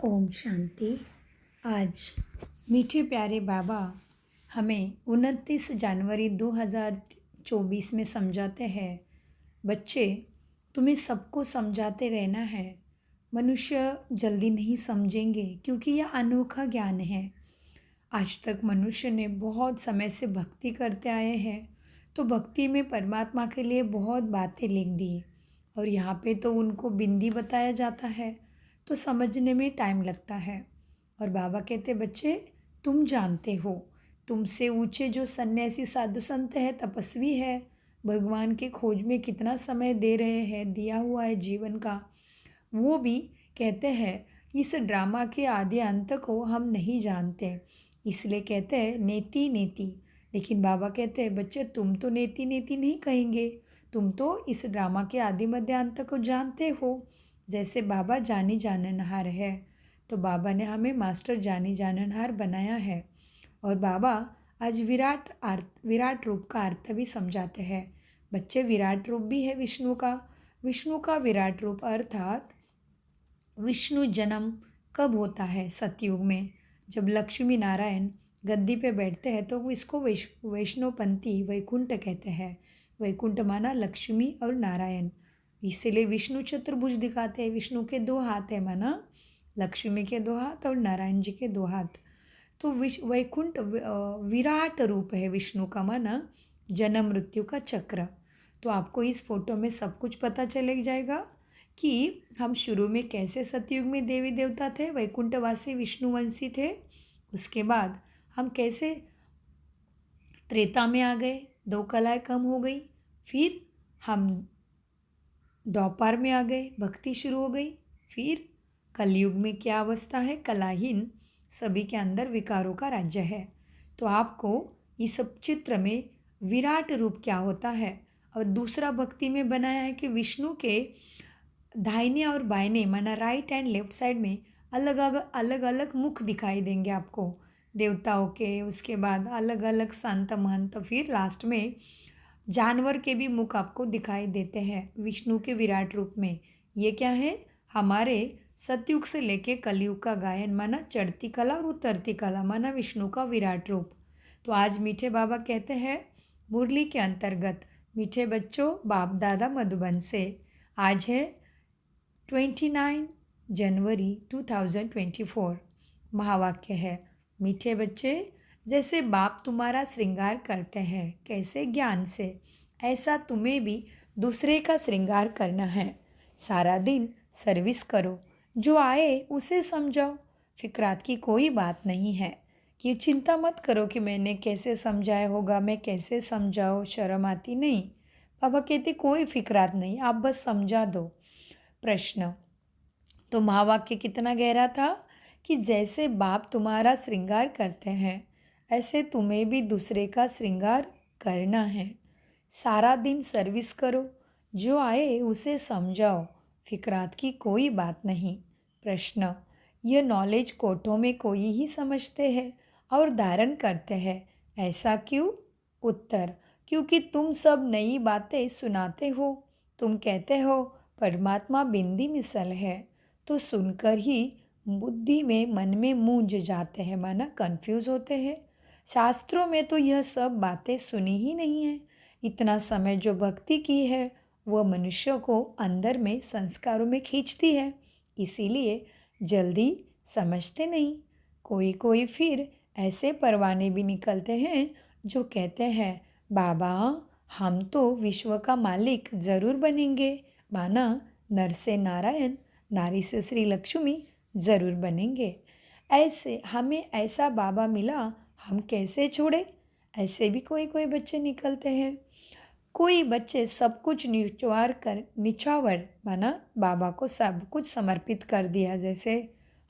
ओम शांति। आज मीठे प्यारे बाबा हमें 29 जनवरी 2024 में समझाते हैं, बच्चे तुम्हें सबको समझाते रहना है। मनुष्य जल्दी नहीं समझेंगे क्योंकि यह अनोखा ज्ञान है। आज तक मनुष्य ने बहुत समय से भक्ति करते आए हैं, तो भक्ति में परमात्मा के लिए बहुत बातें लिख दी और यहाँ पे तो उनको बिंदी बताया जाता है, तो समझने में टाइम लगता है। और बाबा कहते, बच्चे तुम जानते हो, तुमसे ऊंचे जो सन्यासी साधु संत है, तपस्वी है, भगवान के खोज में कितना समय दे रहे हैं, दिया हुआ है जीवन का, वो भी कहते हैं इस ड्रामा के आदि अंत को हम नहीं जानते, इसलिए कहते हैं नेति नेति। लेकिन बाबा कहते हैं, बच्चे तुम तो नेति नेति नहीं कहेंगे, तुम तो इस ड्रामा के आदि मध्य अंत को जानते हो। जैसे बाबा जानी जाननहार है, तो बाबा ने हमें मास्टर जानी जाननहार बनाया है। और बाबा आज विराट रूप का अर्थ भी समझाते हैं। बच्चे विराट रूप भी है विष्णु का विराट रूप अर्थात विष्णु जन्म कब होता है? सतयुग में, जब लक्ष्मी नारायण गद्दी पे बैठते हैं तो इसको वैष्णोपंथी वैकुंठ कहते हैं। वैकुंठ माना लक्ष्मी और नारायण, इसीलिए विष्णु चतुर्भुज दिखाते हैं। विष्णु के 2 हाथ है माना, लक्ष्मी के 2 हाथ और नारायण जी के 2 हाथ। तो वैकुंठ विराट रूप है विष्णु का, माना जन्म मृत्यु का चक्र। तो आपको इस फोटो में सब कुछ पता चले जाएगा कि हम शुरू में कैसे सतयुग में देवी देवता थे, वैकुंठवासी विष्णुवंशी थे। उसके बाद हम कैसे त्रेता में आ गए, 2 कलाएं कम हो गई, फिर हम द्वापर में आ गए, भक्ति शुरू हो गई। फिर कलयुग में क्या अवस्था है? कलाहीन, सभी के अंदर विकारों का राज्य है। तो आपको इस चित्र में विराट रूप क्या होता है, और दूसरा भक्ति में बनाया है कि विष्णु के दाहिने और बाइने माना राइट एंड लेफ्ट साइड में अलग अलग मुख दिखाई देंगे आपको देवताओं के। उसके बाद अलग अलग संत महंत, फिर लास्ट में जानवर के भी मुख आपको दिखाई देते हैं विष्णु के विराट रूप में। ये क्या है? हमारे सतयुग से लेके कलयुग का गायन माना चढ़ती कला और उतरती कला माना विष्णु का विराट रूप। तो आज मीठे बाबा कहते हैं मुरली के अंतर्गत, मीठे बच्चों बाप दादा मधुबन से, आज है 29 जनवरी 2024। महावाक्य है, मीठे बच्चे जैसे बाप तुम्हारा श्रृंगार करते हैं कैसे ज्ञान से, ऐसा तुम्हें भी दूसरे का श्रृंगार करना है। सारा दिन सर्विस करो, जो आए उसे समझाओ। फिक्रात की कोई बात नहीं है कि चिंता मत करो कि मैंने कैसे समझाया होगा, मैं कैसे समझाऊँ, शर्म आती नहीं। पापा कहते कोई फिक्रात नहीं, आप बस समझा दो। प्रश्न, तो महावाक्य कितना गहरा था कि जैसे बाप तुम्हारा श्रृंगार करते हैं, ऐसे तुम्हें भी दूसरे का श्रृंगार करना है। सारा दिन सर्विस करो, जो आए उसे समझाओ, फिक्रात की कोई बात नहीं। प्रश्न, यह नॉलेज कोठों में कोई ही समझते हैं और धारण करते हैं, ऐसा क्यों? उत्तर, क्योंकि तुम सब नई बातें सुनाते हो। तुम कहते हो परमात्मा बिंदी मिसल है, तो सुनकर ही बुद्धि में मन में मूंझ जाते हैं, माना कंफ्यूज होते हैं। शास्त्रों में तो यह सब बातें सुनी ही नहीं है। इतना समय जो भक्ति की है वह मनुष्य को अंदर में संस्कारों में खींचती है, इसीलिए जल्दी समझते नहीं। कोई कोई फिर ऐसे परवाने भी निकलते हैं जो कहते हैं बाबा हम तो विश्व का मालिक ज़रूर बनेंगे, माना नर से नारायण, नारी से श्री लक्ष्मी ज़रूर बनेंगे। ऐसे हमें ऐसा बाबा मिला, हम कैसे छोड़े? ऐसे भी कोई कोई बच्चे निकलते हैं। कोई बच्चे सब कुछ निछावर माना बाबा को सब कुछ समर्पित कर दिया, जैसे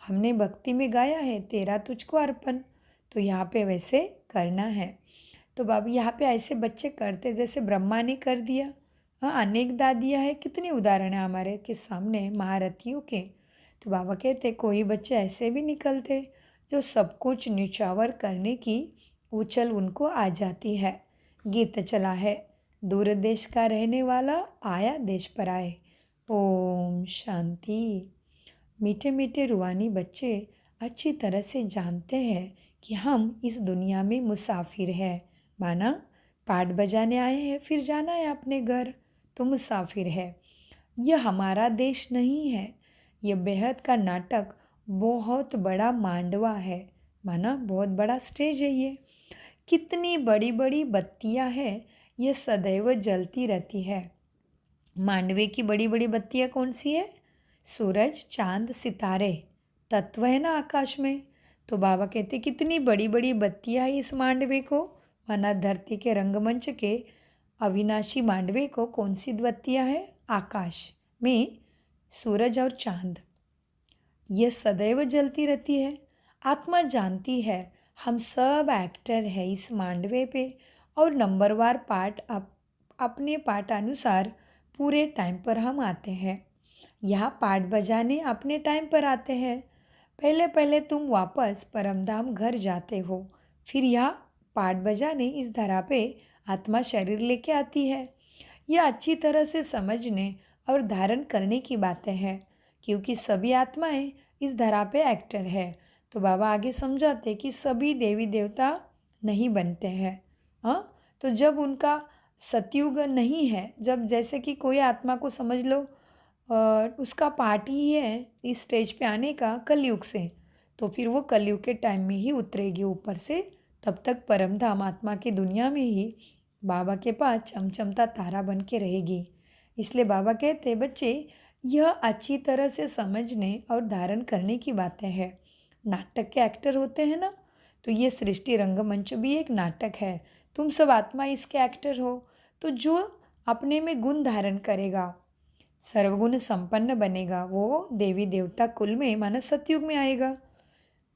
हमने भक्ति में गाया है तेरा तुझको अर्पण, तो यहाँ पे वैसे करना है। तो बाबा यहाँ पे ऐसे बच्चे करते जैसे ब्रह्मा ने कर दिया। हाँ, अनेक दादियाँ है, कितने उदाहरण है हमारे के सामने महारथियों के। तो बाबा कहते कोई बच्चे ऐसे भी निकलते जो सब कुछ न्यौछावर करने की उछल उनको आ जाती है। गीत चला है, दूर देश का रहने वाला आया देश पर आए। ओम शांति। मीठे मीठे रूहानी बच्चे अच्छी तरह से जानते हैं कि हम इस दुनिया में मुसाफिर हैं। माना पाठ बजाने आए हैं फिर जाना है अपने घर, तो मुसाफिर है। यह हमारा देश नहीं है। यह बेहद का नाटक बहुत बड़ा मांडवा है। माना बहुत बड़ा स्टेज है ये। कितनी बड़ी बड़ी बत्तियां हैं, यह सदैव जलती रहती है। मांडवे की बड़ी बड़ी बत्तियां कौन सी है? सूरज, चांद, सितारे तत्व है ना आकाश में। तो बाबा कहते कितनी बड़ी बड़ी बत्तियां है इस मांडवे को। माना धरती के रंगमंच के अविनाशी मांडवे को कौन सी बत्तियां है? आकाश में सूरज और चांद, यह सदैव जलती रहती है। आत्मा जानती है हम सब एक्टर है इस मांडवे पे, और नंबरवार पार्ट अपने पार्ट अनुसार पूरे टाइम पर हम आते हैं। यहाँ पार्ट बजाने अपने टाइम पर आते हैं। पहले पहले तुम वापस परमधाम घर जाते हो, फिर यहाँ पार्ट बजाने इस धरा पे आत्मा शरीर लेके आती है। यह अच्छी तरह से समझने और धारण करने की बातें हैं, क्योंकि सभी आत्माएं इस धरा पे एक्टर है। तो बाबा आगे समझाते कि सभी देवी देवता नहीं बनते हैं। तो जब उनका सतयुग नहीं है, जब जैसे कि कोई आत्मा को समझ लो उसका पार्ट ही है इस स्टेज पे आने का कलयुग से, तो फिर वो कलयुग के टाइम में ही उतरेगी ऊपर से। तब तक परमधाम आत्मा की दुनिया में ही बाबा के पास चमचमता तारा बन के रहेगी। इसलिए बाबा कहते बच्चे यह अच्छी तरह से समझने और धारण करने की बातें हैं। नाटक के एक्टर होते हैं ना, तो ये सृष्टि रंगमंच भी एक नाटक है। तुम सब आत्मा इसके एक्टर हो। तो जो अपने में गुण धारण करेगा, सर्वगुण संपन्न बनेगा, वो देवी देवता कुल में माना सतयुग में आएगा।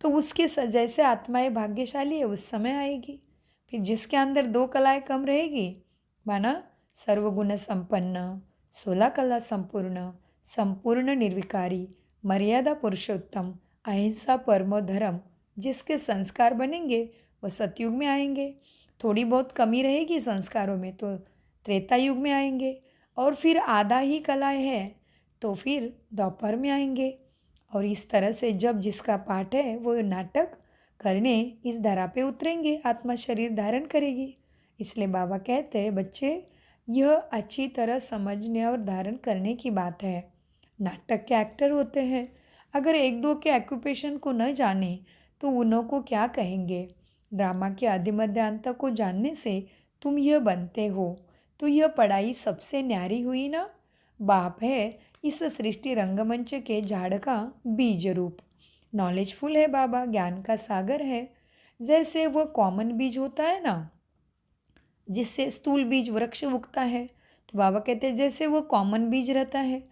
तो उसके जैसे आत्माएं भाग्यशाली है उस समय आएगी। फिर जिसके अंदर 2 कलाएं कम रहेगी, माना सर्वगुण संपन्न, 16 कला संपूर्ण, संपूर्ण निर्विकारी, मर्यादा पुरुषोत्तम, अहिंसा परमो धर्म, जिसके संस्कार बनेंगे वो सतयुग में आएंगे। थोड़ी बहुत कमी रहेगी संस्कारों में तो त्रेता युग में आएंगे, और फिर आधा ही कलाएं हैं तो फिर द्वापर में आएंगे। और इस तरह से जब जिसका पाठ है वो नाटक करने इस धरा पे उतरेंगे, आत्मा शरीर धारण करेगी। इसलिए बाबा कहते हैं बच्चे यह अच्छी तरह समझने और धारण करने की बात है। नाटक के एक्टर होते हैं। अगर एक दो के ऑक्यूपेशन को न जाने तो उन्हों को क्या कहेंगे। ड्रामा के आदि मध्य अंत को जानने से तुम यह बनते हो, तो यह पढ़ाई सबसे न्यारी हुई ना। बाप है इस सृष्टि रंगमंच के झाड़ का बीज रूप। नॉलेजफुल है बाबा, ज्ञान का सागर है। जैसे वो कॉमन बीज होता है ना, जिससे स्थूल बीज वृक्ष उगता है, तो बाबा कहते हैं जैसे वो कॉमन बीज रहता है।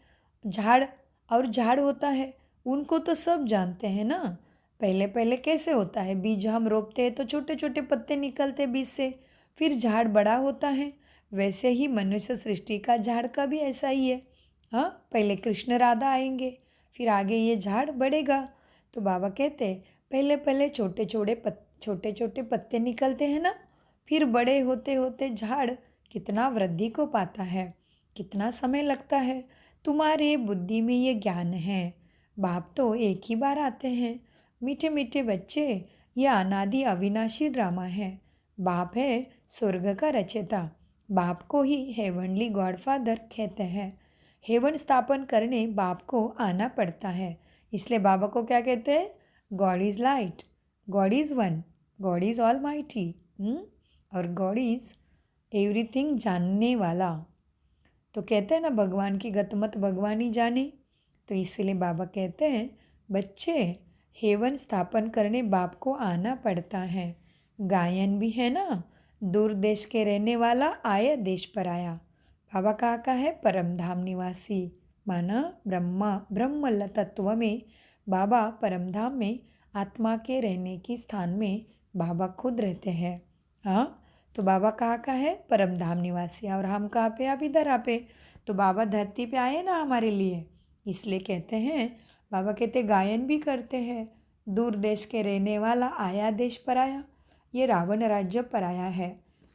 झाड़ और झाड़ होता है, उनको तो सब जानते हैं ना। पहले पहले कैसे होता है, बीज हम रोपते हैं तो छोटे छोटे पत्ते निकलते बीज से, फिर झाड़ बड़ा होता है। वैसे ही मनुष्य सृष्टि का झाड़ का भी ऐसा ही है। हाँ, पहले कृष्ण राधा आएंगे, फिर आगे ये झाड़ बढ़ेगा। तो बाबा कहते हैं पहले पहले छोटे छोटे पत्ते निकलते हैं ना, फिर बड़े होते होते झाड़ कितना वृद्धि को पाता है, कितना समय लगता है। तुम्हारे बुद्धि में ये ज्ञान है। बाप तो एक ही बार आते हैं। मीठे मीठे बच्चे, ये अनादि अविनाशी ड्रामा है। बाप है स्वर्ग का रचयिता। बाप को ही हेवनली गॉडफादर कहते हैं। हेवन स्थापन करने बाप को आना पड़ता है। इसलिए बाबा को क्या कहते हैं? God is light, God is one, God is all mighty, और गॉड इज़ एवरीथिंग जानने वाला। तो कहते हैं ना भगवान की गतमत भगवान ही जाने। तो इसलिए बाबा कहते हैं बच्चे हेवन स्थापन करने बाप को आना पड़ता है। गायन भी है ना, दूर देश के रहने वाला आया देश पर आया। बाबा कहाँ का है? परमधाम निवासी। माना ब्रह्म तत्व में बाबा परमधाम में आत्मा के रहने की स्थान में बाबा खुद रहते हैं। हाँ, तो बाबा कहाँ का है? परमधाम निवासी। और हम कहाँ पे? आप इधर आप पे। तो बाबा धरती पे आए ना हमारे लिए, इसलिए कहते हैं बाबा कहते गायन भी करते हैं। दूर देश के रहने वाला आया देश पर आया। ये रावण राज्य पर आया है।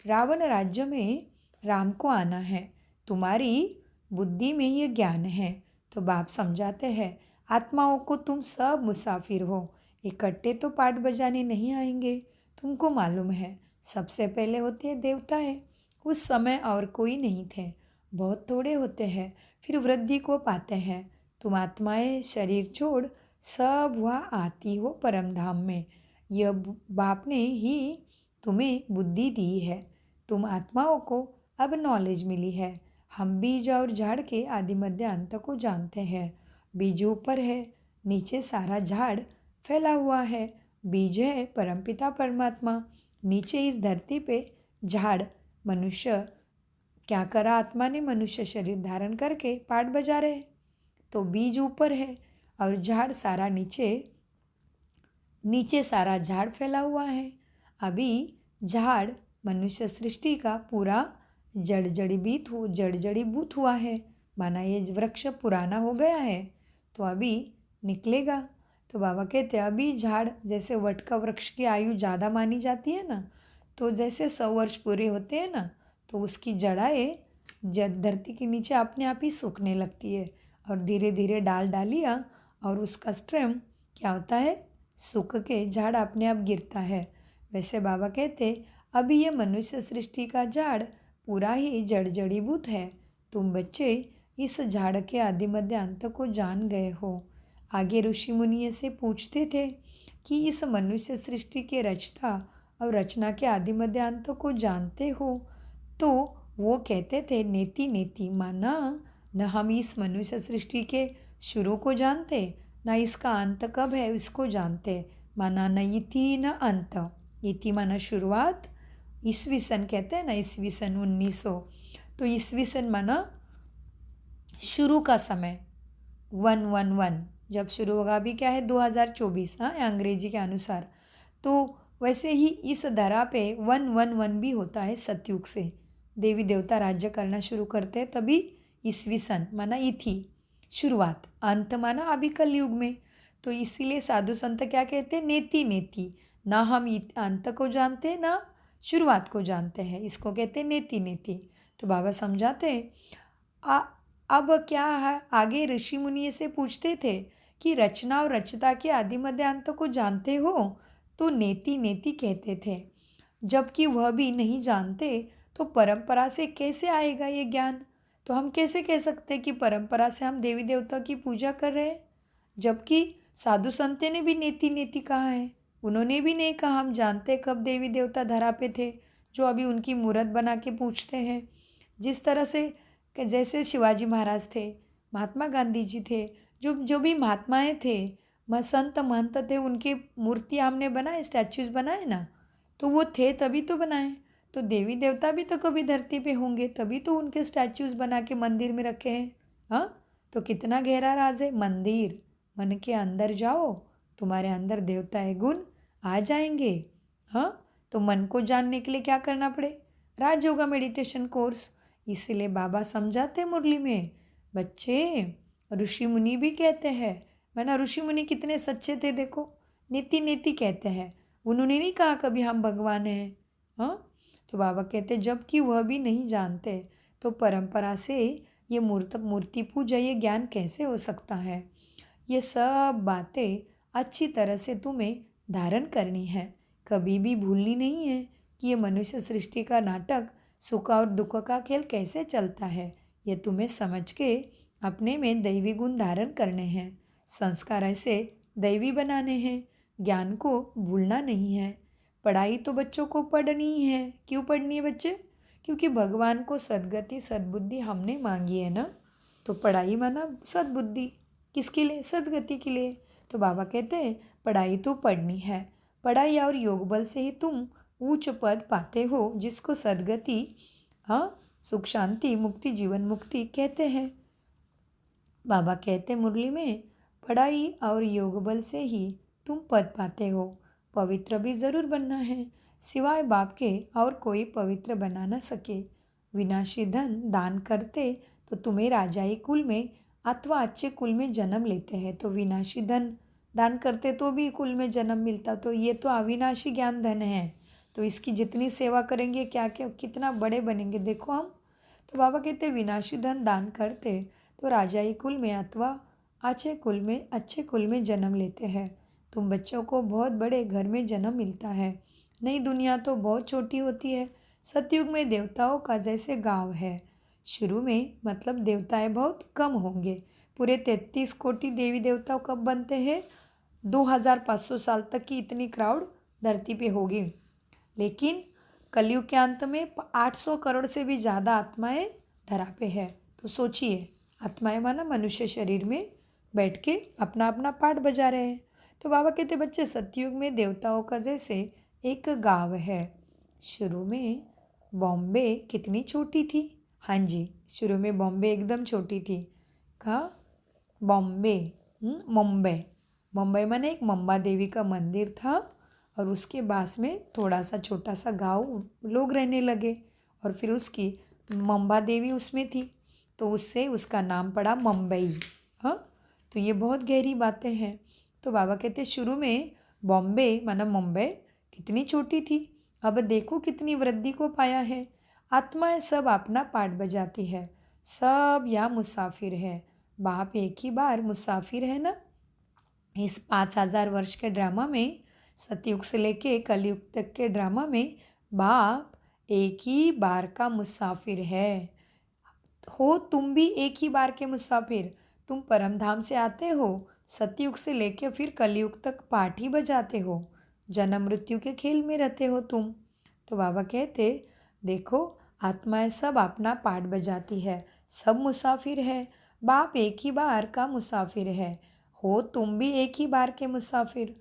रावण राज्य में राम को आना है। तुम्हारी बुद्धि में ये ज्ञान है। तो बाप समझाते हैं आत्माओं को तुम सब मुसाफिर हो, इकट्ठे तो पाठ बजाने नहीं आएंगे। तुमको मालूम है, सबसे पहले होते हैं देवताएं। उस समय और कोई नहीं थे, बहुत थोड़े होते हैं, फिर वृद्धि को पाते हैं। तुम आत्माएं शरीर छोड़ सब वहाँ आती हो परम धाम में। यह बाप ने ही तुम्हें बुद्धि दी है। तुम आत्माओं को अब नॉलेज मिली है। हम बीज और झाड़ के आदि मध्य अंत को जानते हैं। बीज ऊपर है, नीचे सारा झाड़ फैला हुआ है। बीज है परमपिता परमात्मा, नीचे इस धरती पे झाड़ मनुष्य। क्या करा आत्मा ने? मनुष्य शरीर धारण करके पाठ बजा रहे। तो बीज ऊपर है और झाड़ सारा नीचे, नीचे सारा झाड़ फैला हुआ है। अभी झाड़ मनुष्य सृष्टि का पूरा जड़ीबूत हुआ है, माना ये वृक्ष पुराना हो गया है तो अभी निकलेगा। तो बाबा कहते हैं अभी झाड़, जैसे वट का वृक्ष की आयु ज़्यादा मानी जाती है ना, तो जैसे 100 वर्ष पूरे होते हैं ना, तो उसकी जड़ें धरती के नीचे अपने आप ही सूखने लगती है और धीरे धीरे डालियाँ और उसका स्टेम क्या होता है, सूख के झाड़ अपने आप गिरता है। वैसे बाबा कहते अभी ये मनुष्य सृष्टि का झाड़ पूरा ही जड़ीबूत है। तुम बच्चे इस झाड़ के आदि मध्य अंत को जान गए हो। आगे ऋषि मुनि से पूछते थे कि इस मनुष्य सृष्टि के रचता और रचना के आदि मध्य अंत को जानते हो? तो वो कहते थे नेति नेति, माना न हम इस मनुष्य सृष्टि के शुरू को जानते, न इसका अंत कब है इसको जानते, माना न इति न अंत। इति माना शुरुआत, ईस्वी सन कहते हैं ना, ईस्वी सन 1900, तो ईस्वी सन माना शुरू का समय 111, जब शुरू होगा। अभी क्या है 2024, हाँ अंग्रेजी के अनुसार। तो वैसे ही इस धरा पे 111 भी होता है सतयुग से। देवी देवता राज्य करना शुरू करते हैं तभी ईस्वी सन माना इथी शुरुआत, अंत माना अभी कलयुग में। तो इसीलिए साधु संत क्या कहते हैं, नेति नेति, ना हम अंत को जानते ना शुरुआत को जानते हैं, इसको कहते हैं नेति नेति। तो बाबा समझाते हैं अब क्या है, आगे ऋषि मुनि से पूछते थे कि रचना और रचता के आदि मध्य अंत को जानते हो? तो नेति नेति कहते थे। जबकि वह भी नहीं जानते तो परंपरा से कैसे आएगा ये ज्ञान? तो हम कैसे कह सकते कि परंपरा से हम देवी देवता की पूजा कर रहे हैं? जबकि साधु संतों ने भी नेति नेति कहा है। उन्होंने भी नहीं कहा हम जानते कब देवी देवता धरा पे थे, जो अभी उनकी मूर्त बना के पूछते हैं। जिस तरह से जैसे शिवाजी महाराज थे, महात्मा गांधी जी थे, जो भी महात्माएं थे, संत महंत थे, उनकी मूर्ति हमने बनाए, स्टैचूज बनाए ना, तो वो थे तभी तो बनाए। तो देवी देवता भी तो कभी धरती पे होंगे, तभी तो उनके स्टैचूज बना के मंदिर में रखे हैं। हाँ, तो कितना गहरा राज है। मंदिर, मन के अंदर जाओ, तुम्हारे अंदर देवता है गुण आ जाएंगे। हाँ, तो मन को जानने के लिए क्या करना पड़े? Rajyoga meditation course. इसीलिए बाबा समझाते मुरली में, बच्चे ऋषि मुनि भी कहते हैं, मैंने ऋषि मुनि कितने सच्चे थे देखो, नीति नीति कहते हैं। उन्होंने नहीं कहा कभी हम भगवान हैं। हाँ, तो बाबा कहते जबकि वह भी नहीं जानते तो परंपरा से ये मूर्ति पूजा ये ज्ञान कैसे हो सकता है? ये सब बातें अच्छी तरह से तुम्हें धारण करनी है, कभी भी भूलनी नहीं है कि ये मनुष्य सृष्टि का नाटक सुख और दुख का खेल कैसे चलता है। ये तुम्हें समझ के अपने में दैवी गुण धारण करने हैं, संस्कार ऐसे दैवी बनाने हैं। ज्ञान को भूलना नहीं है। पढ़ाई तो बच्चों को पढ़नी ही है। क्यों पढ़नी है बच्चे? क्योंकि भगवान को सद्गति सद्बुद्धि हमने मांगी है ना, तो पढ़ाई माना सद्बुद्धि, किसके लिए? सद्गति के लिए। तो बाबा कहते हैं पढ़ाई तो पढ़नी है। पढ़ाई और योग बल से ही तुम उच्च पद पाते हो, जिसको सद्गति, हाँ, सुख शांति मुक्ति जीवन मुक्ति कहते हैं। बाबा कहते मुरली में पढ़ाई और योग बल से ही तुम पद पाते हो। पवित्र भी ज़रूर बनना है, सिवाय बाप के और कोई पवित्र बना न सके। विनाशी धन दान करते तो तुम्हें राजाई कुल में अथवा अच्छे कुल में जन्म लेते हैं, तो विनाशी धन दान करते तो भी कुल में जन्म मिलता। तो ये तो अविनाशी ज्ञान धन है, तो इसकी जितनी सेवा करेंगे क्या क्या कितना बड़े बनेंगे देखो हम। तो बाबा कहते विनाशी धन दान करते तो राजाई कुल में अथवा अच्छे कुल में जन्म लेते हैं। तुम बच्चों को बहुत बड़े घर में जन्म मिलता है। नई दुनिया तो बहुत छोटी होती है। सतयुग में देवताओं का जैसे गांव है। शुरू में मतलब देवताएं बहुत कम होंगे। पूरे 33 कोटि देवी देवताओं कब बनते हैं? 2500 साल तक की इतनी क्राउड धरती पे होगी। लेकिन कलयुग के अंत में 800 करोड़ से भी ज़्यादा आत्माएं धरा पे है। तो सोचिए, आत्माएं माना मनुष्य शरीर में बैठ के अपना अपना पाठ बजा रहे हैं। तो बाबा कहते बच्चे सतयुग में देवताओं का जैसे एक गांव है। शुरू में बॉम्बे कितनी छोटी थी? हाँ जी, शुरू में बॉम्बे एकदम छोटी थी। कहाँ? बॉम्बे, मुंबई। मुंबई माने एक मुंबा देवी का मंदिर था और उसके पास में थोड़ा सा छोटा सा गांव लोग रहने लगे और फिर उसकी मुंबा देवी उसमें थी तो उससे उसका नाम पड़ा मुंबई। हाँ, तो ये बहुत गहरी बातें हैं। तो बाबा कहते शुरू में बॉम्बे माना मुंबई कितनी छोटी थी, अब देखो कितनी वृद्धि को पाया है। आत्माएं सब अपना पाठ बजाती है। सब यहाँ मुसाफिर है। बाप एक ही बार मुसाफिर है ना। इस 5000 वर्ष के ड्रामा में, सतयुग से लेके कलयुग तक के ड्रामा में बाप एक ही बार का मुसाफिर है। हो तुम भी एक ही बार के मुसाफिर। तुम परम धाम से आते हो, सतयुग से लेके फिर कलयुग तक पाठ ही बजाते हो। जन्म मृत्यु के खेल में रहते हो तुम। तो बाबा कहते देखो, आत्माएं सब अपना पाठ बजाती है। सब मुसाफिर है। बाप एक ही बार का मुसाफिर है। हो तुम भी एक ही बार के मुसाफिर।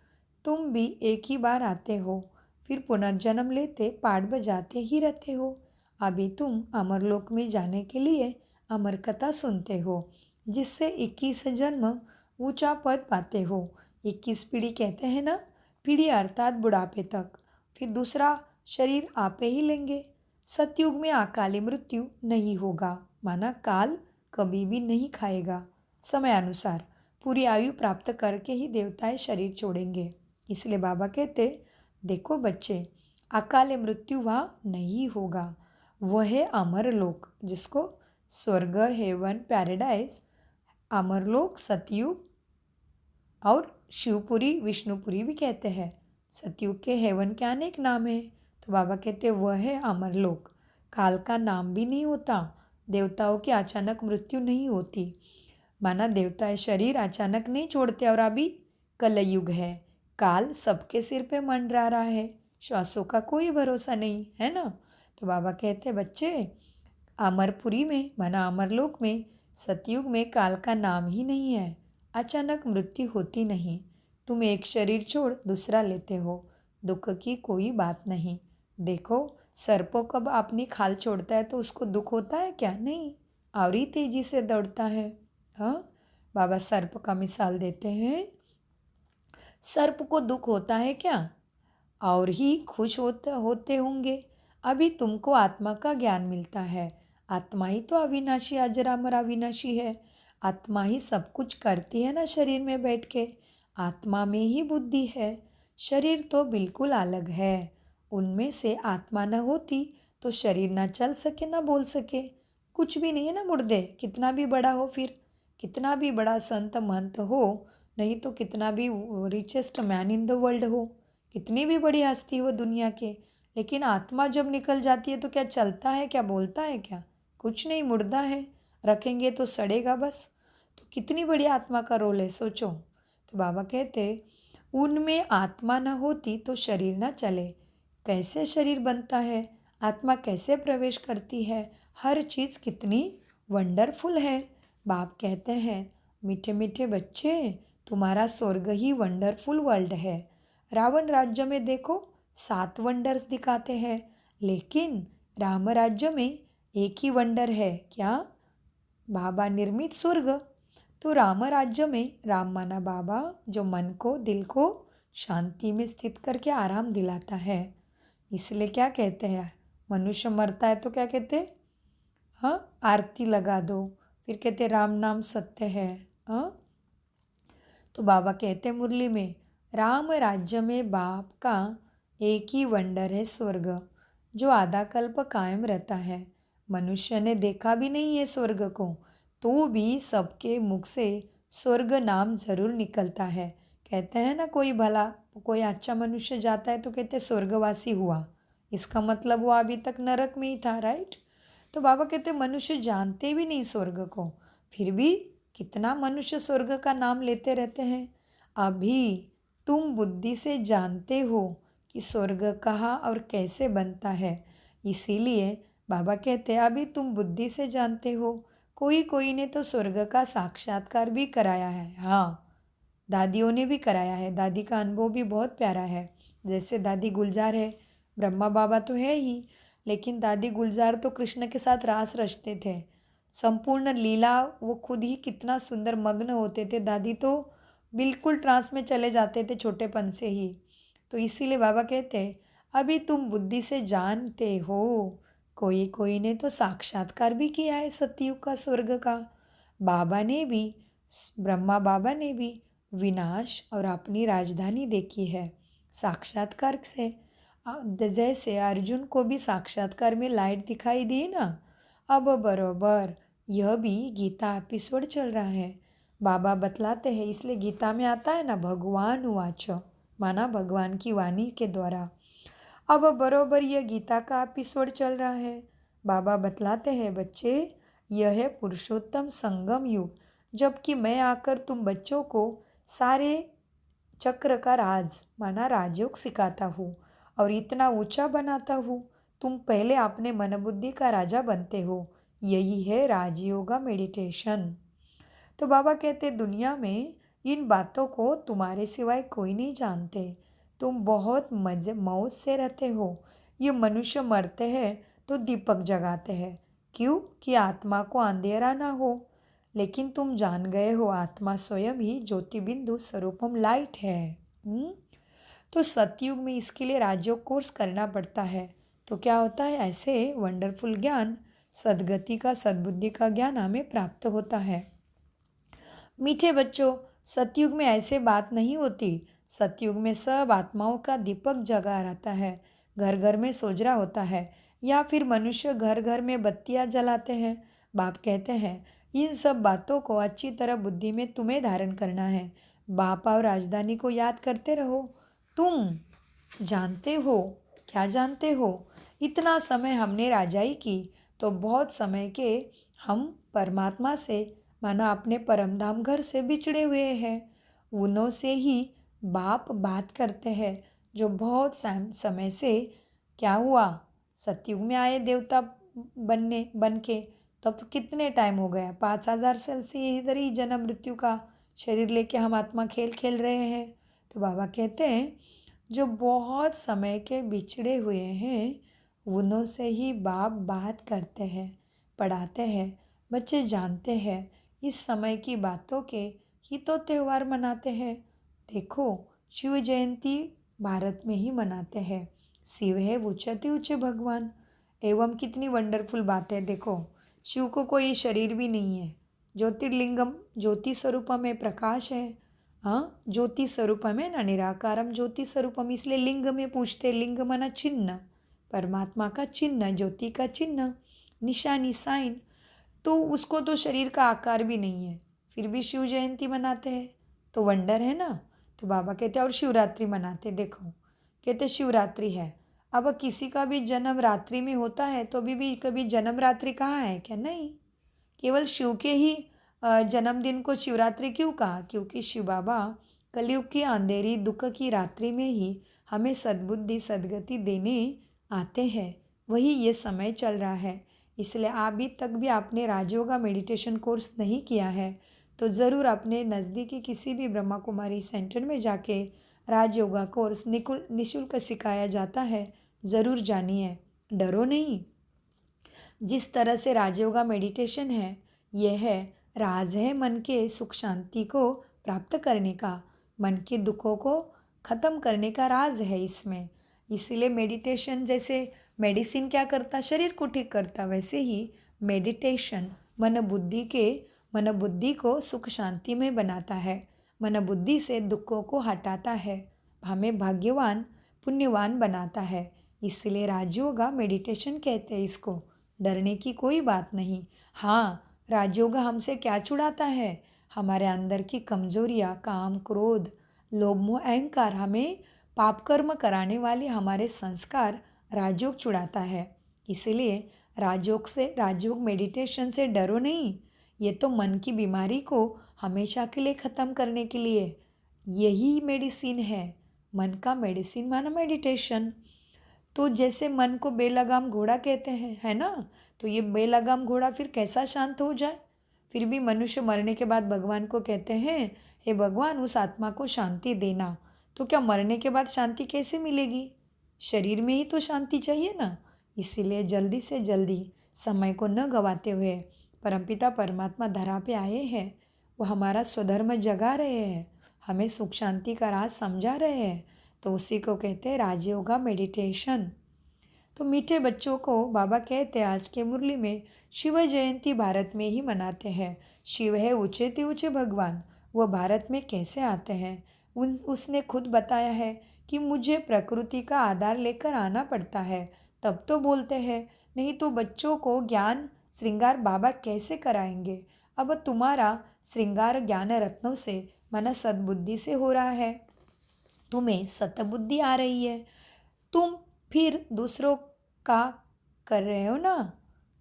तुम भी एक ही बार आते हो, फिर पुनर्जन्म लेते पाठ बजाते ही रहते हो। अभी तुम अमरलोक में जाने के लिए अमर कथा सुनते हो, जिससे 21 जन्म ऊंचा पद पाते हो। 21 पीढ़ी कहते हैं ना, पीढ़ी अर्थात बुढ़ापे तक। फिर दूसरा शरीर आपे ही लेंगे। सतयुग में अकाली मृत्यु नहीं होगा, माना काल कभी भी नहीं खाएगा। समय अनुसार पूरी आयु प्राप्त करके ही देवताएं शरीर छोड़ेंगे। इसलिए बाबा कहते देखो बच्चे, अकाल मृत्यु वहाँ नहीं होगा। वह है अमरलोक, जिसको स्वर्ग, हेवन, पैराडाइज, अमरलोक, सतयुग और शिवपुरी, विष्णुपुरी भी कहते हैं। सतयुग के हेवन के अनेक नाम हैं। तो बाबा कहते वह है अमरलोक। काल का नाम भी नहीं होता। देवताओं की अचानक मृत्यु नहीं होती, माना देवता शरीर अचानक नहीं छोड़ते। और अभी कलयुग है, काल सबके सिर पे मंडरा रहा है। श्वासों का कोई भरोसा नहीं है ना। तो बाबा कहते बच्चे, अमरपुरी में माना अमरलोक में, सतयुग में काल का नाम ही नहीं है। अचानक मृत्यु होती नहीं। तुम एक शरीर छोड़ दूसरा लेते हो, दुख की कोई बात नहीं। देखो, सर्पों कब अपनी खाल छोड़ता है तो उसको दुख होता है क्या? नहीं, और ही तेजी से दौड़ता है। हाँ, बाबा सर्प का मिसाल देते हैं। सर्प को दुख होता है क्या? और ही खुश होते होंगे। अभी तुमको आत्मा का ज्ञान मिलता है। आत्मा ही तो अविनाशी, अजरामर अविनाशी है। आत्मा ही सब कुछ करती है ना शरीर में बैठ के। आत्मा में ही बुद्धि है। शरीर तो बिल्कुल अलग है। उनमें से आत्मा न होती तो शरीर ना चल सके ना बोल सके, कुछ भी नहीं है ना। मुर्दे कितना भी बड़ा हो, फिर कितना भी बड़ा संत महंत हो, नहीं तो कितना भी richest man in the world हो, कितनी भी बड़ी हस्ती हो दुनिया के, लेकिन आत्मा जब निकल जाती है तो क्या चलता है, क्या बोलता है, क्या? कुछ नहीं, मुर्दा है। रखेंगे तो सड़ेगा बस। तो कितनी बड़ी आत्मा का रोल है, सोचो। तो बाबा कहते उनमें आत्मा न होती तो शरीर न चले। कैसे शरीर बनता है, आत्मा कैसे प्रवेश करती है, हर चीज़ कितनी वंडरफुल है। बाप कहते हैं मीठे मीठे बच्चे, तुम्हारा स्वर्ग ही वंडरफुल वर्ल्ड है। रावण राज्य में देखो 7 वंडर्स दिखाते हैं, लेकिन राम राज्य में एक ही वंडर है, क्या? बाबा निर्मित स्वर्ग। तो राम राज्य में, राम माना बाबा, जो मन को, दिल को शांति में स्थित करके आराम दिलाता है। इसलिए क्या कहते हैं, मनुष्य मरता है तो क्या कहते? हाँ, आरती लगा दो। फिर कहते राम नाम सत्य है। हाँ, तो बाबा कहते मुरली में, राम राज्य में बाप का एक ही वंडर है स्वर्ग, जो आधा कल्प कायम रहता है। मनुष्य ने देखा भी नहीं है स्वर्ग को, तो भी सबके मुख से स्वर्ग नाम जरूर निकलता है। कहते हैं ना, कोई अच्छा मनुष्य जाता है तो कहते हैं स्वर्गवासी हुआ। इसका मतलब वो अभी तक नरक में ही था, राइट। तो बाबा कहते मनुष्य जानते भी नहीं स्वर्ग को, फिर भी कितना मनुष्य स्वर्ग का नाम लेते रहते हैं। अभी तुम बुद्धि से जानते हो कि स्वर्ग कहाँ और कैसे बनता है, इसीलिए बाबा कहते हैं अभी तुम बुद्धि से जानते हो। कोई कोई ने तो स्वर्ग का साक्षात्कार भी कराया है। हाँ, दादियों ने भी कराया है। दादी का अनुभव भी बहुत प्यारा है। जैसे दादी गुलजार है, ब्रह्मा बाबा तो है ही, लेकिन दादी गुलजार तो कृष्ण के साथ रास रचते थे। संपूर्ण लीला वो खुद ही कितना सुंदर मग्न होते थे। दादी तो बिल्कुल ट्रांस में चले जाते थे छोटेपन से ही। तो इसीलिए बाबा कहते अभी तुम बुद्धि से जानते हो। कोई कोई ने तो साक्षात्कार भी किया है सतयुग का, स्वर्ग का। बाबा ने भी, ब्रह्मा बाबा ने भी विनाश और अपनी राजधानी देखी है साक्षात्कार से। जैसे अर्जुन को भी साक्षात्कार में लाइट दिखाई दी ना, अब बरोबर यह भी गीता एपिसोड चल रहा है। बाबा बतलाते हैं, इसलिए गीता में आता है ना, भगवान वाच, माना भगवान की वाणी के द्वारा। अब बरोबर यह गीता का एपिसोड चल रहा है। बाबा बतलाते हैं, बच्चे यह है पुरुषोत्तम संगम युग, जबकि मैं आकर तुम बच्चों को सारे चक्र का राज, माना राजयोग सिखाता हूँ और इतना ऊंचा बनाता हूँ। तुम पहले अपने मन बुद्धि का राजा बनते हो। यही है राजयोगा मेडिटेशन। तो बाबा कहते दुनिया में इन बातों को तुम्हारे सिवाय कोई नहीं जानते। तुम बहुत मजे मौज से रहते हो। ये मनुष्य मरते हैं तो दीपक जगाते हैं, क्यों? कि आत्मा को अंधेरा ना हो। लेकिन तुम जान गए हो आत्मा स्वयं ही ज्योति बिंदु स्वरूपम लाइट है। तो सतयुग में इसके लिए राजयोग कोर्स करना पड़ता है। तो क्या होता है, ऐसे वंडरफुल ज्ञान, सद्गति का, सद्बुद्धि का ज्ञान हमें प्राप्त होता है। मीठे बच्चों, सतयुग में ऐसे बात नहीं होती। सतयुग में सब आत्माओं का दीपक जगा रहता है। घर घर में सोजरा होता है, या फिर मनुष्य घर घर में बत्तियां जलाते हैं। बाप कहते हैं इन सब बातों को अच्छी तरह बुद्धि में तुम्हें धारण करना है। बाप और राजधानी को याद करते रहो। तुम जानते हो, क्या जानते हो? इतना समय हमने राजाई की, तो बहुत समय के हम परमात्मा से, माना अपने परमधाम घर से बिछड़े हुए हैं। उन्हों से ही बाप बात करते हैं, जो बहुत समय से क्या हुआ, सतयुग में आए देवता बन के। तब कितने टाइम हो गया, 5000 साल से इधर ही जन्म मृत्यु का शरीर लेके हम आत्मा खेल खेल रहे हैं। तो बाबा कहते हैं जो बहुत समय के बिछड़े हुए हैं, उन्हों से ही बाप बात करते हैं, पढ़ाते हैं। बच्चे जानते हैं इस समय की बातों के ही तो त्यौहार मनाते हैं। देखो, शिव जयंती भारत में ही मनाते हैं। शिव है ऊंचते ऊंचे भगवान। एवं कितनी वंडरफुल बात है। देखो, शिव को कोई शरीर भी नहीं है। ज्योतिर्लिंगम, ज्योति स्वरूपम में प्रकाश है। हाँ, ज्योति स्वरूपम है ना, निराकारम ज्योति स्वरूपम। इसलिए लिंग में पूछते, लिंग माना चिन्ह, परमात्मा का चिन्ह, ज्योति का चिन्ह, निशानी, साइन। तो उसको तो शरीर का आकार भी नहीं है, फिर भी शिव जयंती मनाते हैं। तो वंडर है ना। तो बाबा कहते हैं और शिवरात्रि मनाते। देखो, कहते शिवरात्रि है। अब किसी का भी जन्म रात्रि में होता है तो भी कभी जन्म रात्रि कहाँ है क्या? नहीं। केवल शिव के ही जन्मदिन को शिवरात्रि क्यों कहा? क्योंकि शिव बाबा कलयुग की अंधेरी दुख की रात्रि में ही हमें सद्बुद्धि सद्गति देने आते हैं। वही ये समय चल रहा है। इसलिए अभी तक भी आपने राजयोगा मेडिटेशन कोर्स नहीं किया है तो ज़रूर अपने नज़दीकी किसी भी ब्रह्मा कुमारी सेंटर में जाके राजयोगा कोर्स निःशुल्क सिखाया जाता है, ज़रूर जानिए, डरो नहीं। जिस तरह से राजयोगा मेडिटेशन है, यह है राज है मन के सुख शांति को प्राप्त करने का, मन के दुखों को ख़त्म करने का राज है इसमें। इसीलिए मेडिटेशन, जैसे मेडिसिन क्या करता, शरीर को ठीक करता, वैसे ही मेडिटेशन मन बुद्धि को सुख शांति में बनाता है, मन बुद्धि से दुखों को हटाता है, हमें भाग्यवान पुण्यवान बनाता है। इसलिए राजयोगा मेडिटेशन कहते हैं इसको। डरने की कोई बात नहीं। हाँ, राजयोगा हमसे क्या छुड़ाता है? हमारे अंदर की कमजोरियाँ, काम, क्रोध, लोभ, मोह, अहंकार, हमें पाप कर्म कराने वाले हमारे संस्कार राजयोग चुड़ाता है। इसलिए राजयोग मेडिटेशन से डरो नहीं। ये तो मन की बीमारी को हमेशा के लिए ख़त्म करने के लिए यही मेडिसिन है। मन का मेडिसिन माना मेडिटेशन। तो जैसे मन को बेलगाम घोड़ा कहते हैं, है ना? तो ये बेलगाम घोड़ा फिर कैसा शांत हो जाए? फिर भी मनुष्य मरने के बाद भगवान को कहते हैं, हे भगवान उस आत्मा को शांति देना। तो क्या मरने के बाद शांति कैसे मिलेगी? शरीर में ही तो शांति चाहिए ना। इसीलिए जल्दी से जल्दी समय को न गंवाते हुए परमपिता परमात्मा धरा पे आए हैं। वो हमारा स्वधर्म जगा रहे हैं, हमें सुख शांति का राज समझा रहे हैं। तो उसी को कहते हैं राजयोगा मेडिटेशन। तो मीठे बच्चों को बाबा कहते हैं आज के मुरली में शिव जयंती भारत में ही मनाते हैं। शिव है ऊँचे ते ऊँचे भगवान, वह भारत में कैसे आते हैं? उसने खुद बताया है कि मुझे प्रकृति का आधार लेकर आना पड़ता है, तब तो बोलते हैं, नहीं तो बच्चों को ज्ञान श्रृंगार बाबा कैसे कराएंगे? अब तुम्हारा श्रृंगार ज्ञान रत्नों से माना सद्बुद्धि से हो रहा है। तुम्हें सतबुद्धि आ रही है, तुम फिर दूसरों का कर रहे हो ना।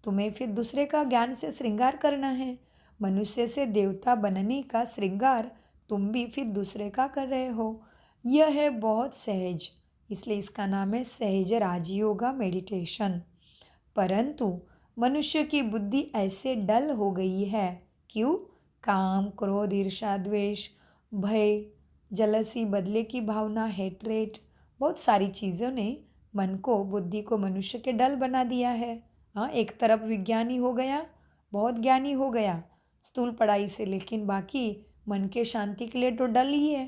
तुम्हें फिर दूसरे का ज्ञान से श्रृंगार करना है। मनुष्य से देवता बनने का श्रृंगार तुम भी फिर दूसरे का कर रहे हो। यह है बहुत सहज, इसलिए इसका नाम है सहज राजयोगा मेडिटेशन। परंतु मनुष्य की बुद्धि ऐसे डल हो गई है। क्यों? काम, क्रोध, ईर्ष्या, द्वेष, भय, जलसी, बदले की भावना, हेट्रेट, बहुत सारी चीज़ों ने मन को, बुद्धि को मनुष्य के डल बना दिया है। हाँ, एक तरफ विज्ञानी हो गया, बहुत ज्ञानी हो गया स्थूल पढ़ाई से, लेकिन बाकी मन के शांति के लिए तो डल ही है।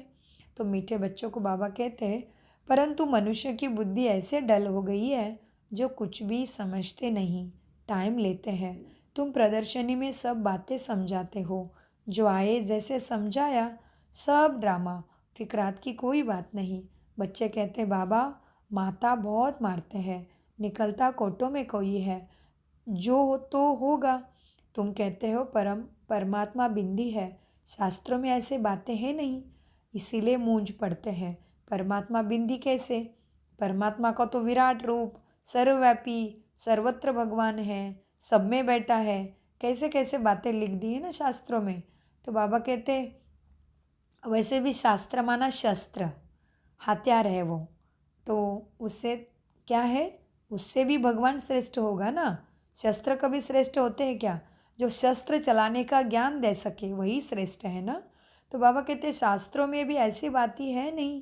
तो मीठे बच्चों को बाबा कहते हैं, परंतु मनुष्य की बुद्धि ऐसे डल हो गई है जो कुछ भी समझते नहीं, टाइम लेते हैं। तुम प्रदर्शनी में सब बातें समझाते हो, जो आए जैसे समझाया, सब ड्रामा, फिक्रात की कोई बात नहीं। बच्चे कहते बाबा माता बहुत मारते हैं, निकलता कोटों में कोई है, जो तो होगा। तुम कहते हो परमात्मा बिंदी है, शास्त्रों में ऐसे बातें हैं नहीं, इसीलिए मूंझ पड़ते हैं। परमात्मा बिंदी कैसे? परमात्मा का तो विराट रूप, सर्वव्यापी, सर्वत्र भगवान है, सब में बैठा है, कैसे कैसे बातें लिख दी है ना शास्त्रों में। तो बाबा कहते वैसे भी शास्त्र माना शस्त्र, हथियार है वो, तो उससे क्या है? उससे भी भगवान श्रेष्ठ होगा ना। शस्त्र कभी श्रेष्ठ होते हैं क्या? जो शस्त्र चलाने का ज्ञान दे सके वही श्रेष्ठ है ना। तो बाबा कहते शास्त्रों में भी ऐसी बात ही है नहीं,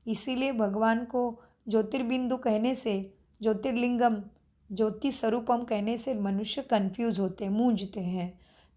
इसीलिए भगवान को ज्योतिर्बिंदु कहने से, ज्योतिर्लिंगम, ज्योति स्वरूपम कहने से मनुष्य कंफ्यूज होते, मूंझते हैं।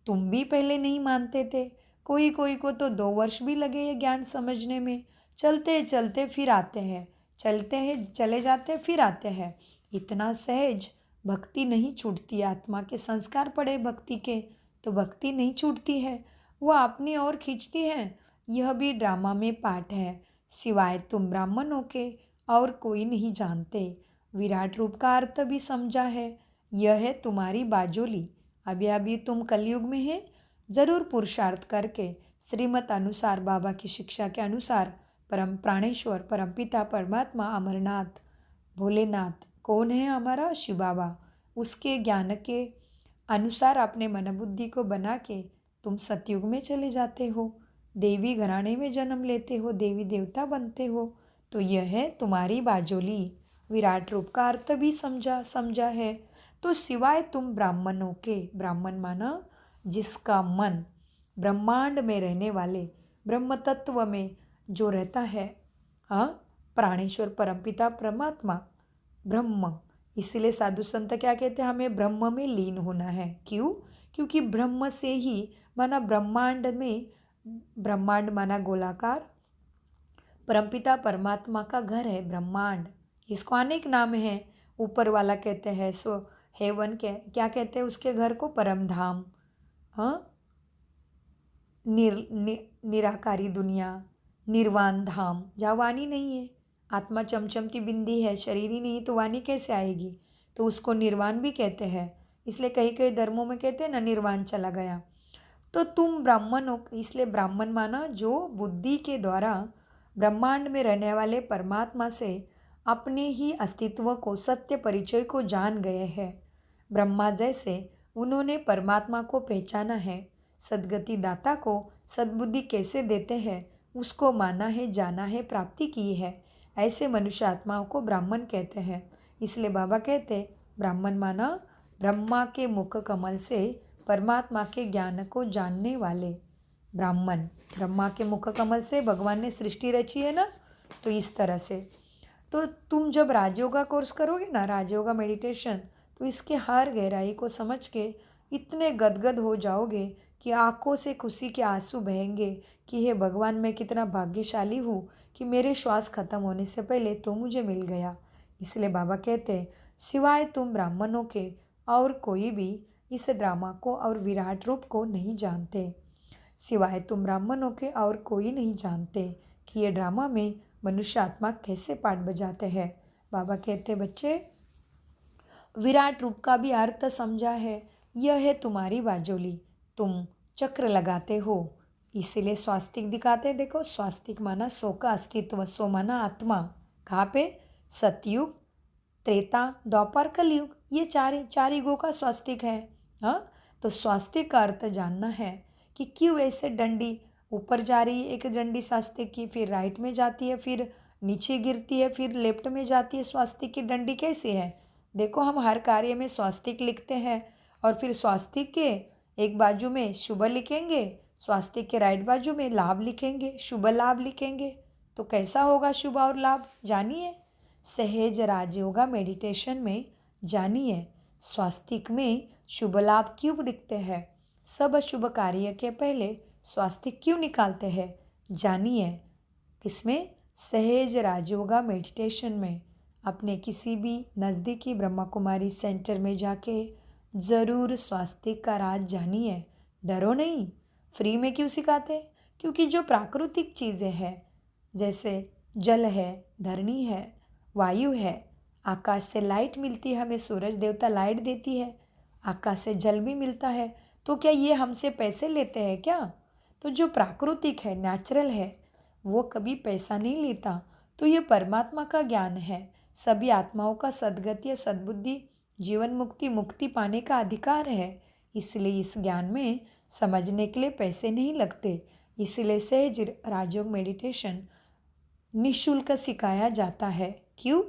तुम भी पहले नहीं मानते थे, कोई कोई को तो 2 वर्ष भी लगे ये ज्ञान समझने में। चलते चलते फिर आते हैं, चलते हैं चले जाते हैं फिर आते हैं। इतना सहज भक्ति नहीं छूटती। आत्मा के संस्कार पड़े भक्ति के तो भक्ति नहीं छूटती है, वो अपनी ओर खींचती है। यह भी ड्रामा में पाठ है, सिवाय तुम ब्राह्मणों के और कोई नहीं जानते। विराट रूप का अर्थ भी समझा है, यह है तुम्हारी बाजोली। अभी अभी तुम कलयुग में है, जरूर पुरुषार्थ करके श्रीमत अनुसार, बाबा की शिक्षा के अनुसार, परम प्राणेश्वर, परमपिता परमात्मा, अमरनाथ, भोलेनाथ कौन है? हमारा शिव बाबा। उसके ज्ञान के अनुसार अपने मन बुद्धि को बना के तुम सतयुग में चले जाते हो, देवी घराने में जन्म लेते हो, देवी देवता बनते हो। तो यह है तुम्हारी बाजोली। विराट रूप का अर्थ भी समझा है। तो सिवाय तुम ब्राह्मणों के, ब्राह्मण माना जिसका मन ब्रह्मांड में रहने वाले ब्रह्म तत्व में जो रहता है, हाँ, प्राणेश्वर परमपिता परमात्मा ब्रह्म। इसीलिए साधु संत क्या कहते हैं? हमें ब्रह्म में लीन होना है। क्यों? क्योंकि ब्रह्म से ही माना ब्रह्मांड में, ब्रह्मांड माना गोलाकार, परमपिता परमात्मा का घर है ब्रह्मांड। इसको अनेक नाम है। ऊपर वाला कहते हैं सो हेवन के, क्या कहते हैं उसके घर को? परम धाम। हाँ, निराकारी दुनिया, निर्वाण धाम, जहाँ वाणी नहीं है। आत्मा चमचमती बिंदी है, शरीर ही नहीं तो वाणी कैसे आएगी? तो उसको निर्वाण भी कहते हैं। इसलिए कई कई धर्मों में कहते हैं ना निर्वाण चला गया। तो तुम ब्राह्मण हो, इसलिए ब्राह्मण माना जो बुद्धि के द्वारा ब्रह्मांड में रहने वाले परमात्मा से अपने ही अस्तित्व को, सत्य परिचय को जान गए हैं। ब्रह्मा जैसे उन्होंने परमात्मा को पहचाना है। सद्गति दाता को सद्बुद्धि कैसे देते हैं उसको माना है, जाना है, प्राप्ति की है। ऐसे मनुष्य आत्माओं को ब्राह्मण कहते हैं। इसलिए बाबा कहते ब्राह्मण माना ब्रह्मा के मुख कमल से परमात्मा के ज्ञान को जानने वाले ब्राह्मण। ब्रह्मा के मुख कमल से भगवान ने सृष्टि रची है ना, तो इस तरह से। तो तुम जब राजयोगा कोर्स करोगे ना, राजयोगा मेडिटेशन, तो इसके हर गहराई को समझ के इतने गदगद हो जाओगे कि आंखों से खुशी के आंसू बहेंगे कि हे भगवान, मैं कितना भाग्यशाली हूँ कि मेरे श्वास खत्म होने से पहले तो मुझे मिल गया। इसलिए बाबा कहते सिवाय तुम ब्राह्मणों के और कोई भी इस ड्रामा को और विराट रूप को नहीं जानते। सिवाय तुम ब्राह्मणों के और कोई नहीं जानते कि ये ड्रामा में मनुष्य आत्मा कैसे पाठ बजाते हैं। बाबा कहते बच्चे, विराट रूप का भी अर्थ समझा है। यह है तुम्हारी बाजोली, तुम चक्र लगाते हो, इसीलिए स्वास्तिक दिखाते। देखो, स्वास्तिक माना सो का अस्तित्व, सो माना आत्मा। कहाँ पे? सतयुग, त्रेता, द्वापर, कलयुग, ये चार युगों का स्वास्तिक है। हाँ, तो स्वास्तिक का अर्थ जानना है कि क्यों ऐसे डंडी ऊपर जा रही है, एक डंडी स्वास्तिक की, फिर राइट में जाती है, फिर नीचे गिरती है, फिर लेफ्ट में जाती है। स्वास्तिक की डंडी कैसी है? देखो, हम हर कार्य में स्वास्तिक लिखते हैं और फिर स्वास्तिक के एक बाजू में शुभ लिखेंगे, स्वास्तिक के राइट बाजू में लाभ लिखेंगे, शुभ लाभ लिखेंगे। तो कैसा होगा शुभ और लाभ? जानिए सहज राजयोगा मेडिटेशन में, जानिए स्वास्तिक में शुभ लाभ क्यों लिखते हैं, सब शुभ कार्य के पहले स्वास्तिक क्यों निकालते हैं, जानिए। किसमें? सहज राजयोगा मेडिटेशन में। अपने किसी भी नज़दीकी ब्रह्मा कुमारी सेंटर में जाके ज़रूर स्वास्तिक का राज जानिए। डरो नहीं। फ्री में क्यों सिखाते? क्योंकि जो प्राकृतिक चीज़ें हैं, जैसे जल है, धरनी है, वायु है, आकाश से लाइट मिलती है हमें, सूरज देवता लाइट देती है, आकाश से जल भी मिलता है, तो क्या ये हमसे पैसे लेते हैं क्या? तो जो प्राकृतिक है, नेचुरल है, वो कभी पैसा नहीं लेता। तो ये परमात्मा का ज्ञान है। सभी आत्माओं का सद्गति, सद्बुद्धि, जीवन मुक्ति, मुक्ति पाने का अधिकार है। इसलिए इस ज्ञान में समझने के लिए पैसे नहीं लगते। इसलिए सहज राजयोग मेडिटेशन निःशुल्क सिखाया जाता है। क्यों?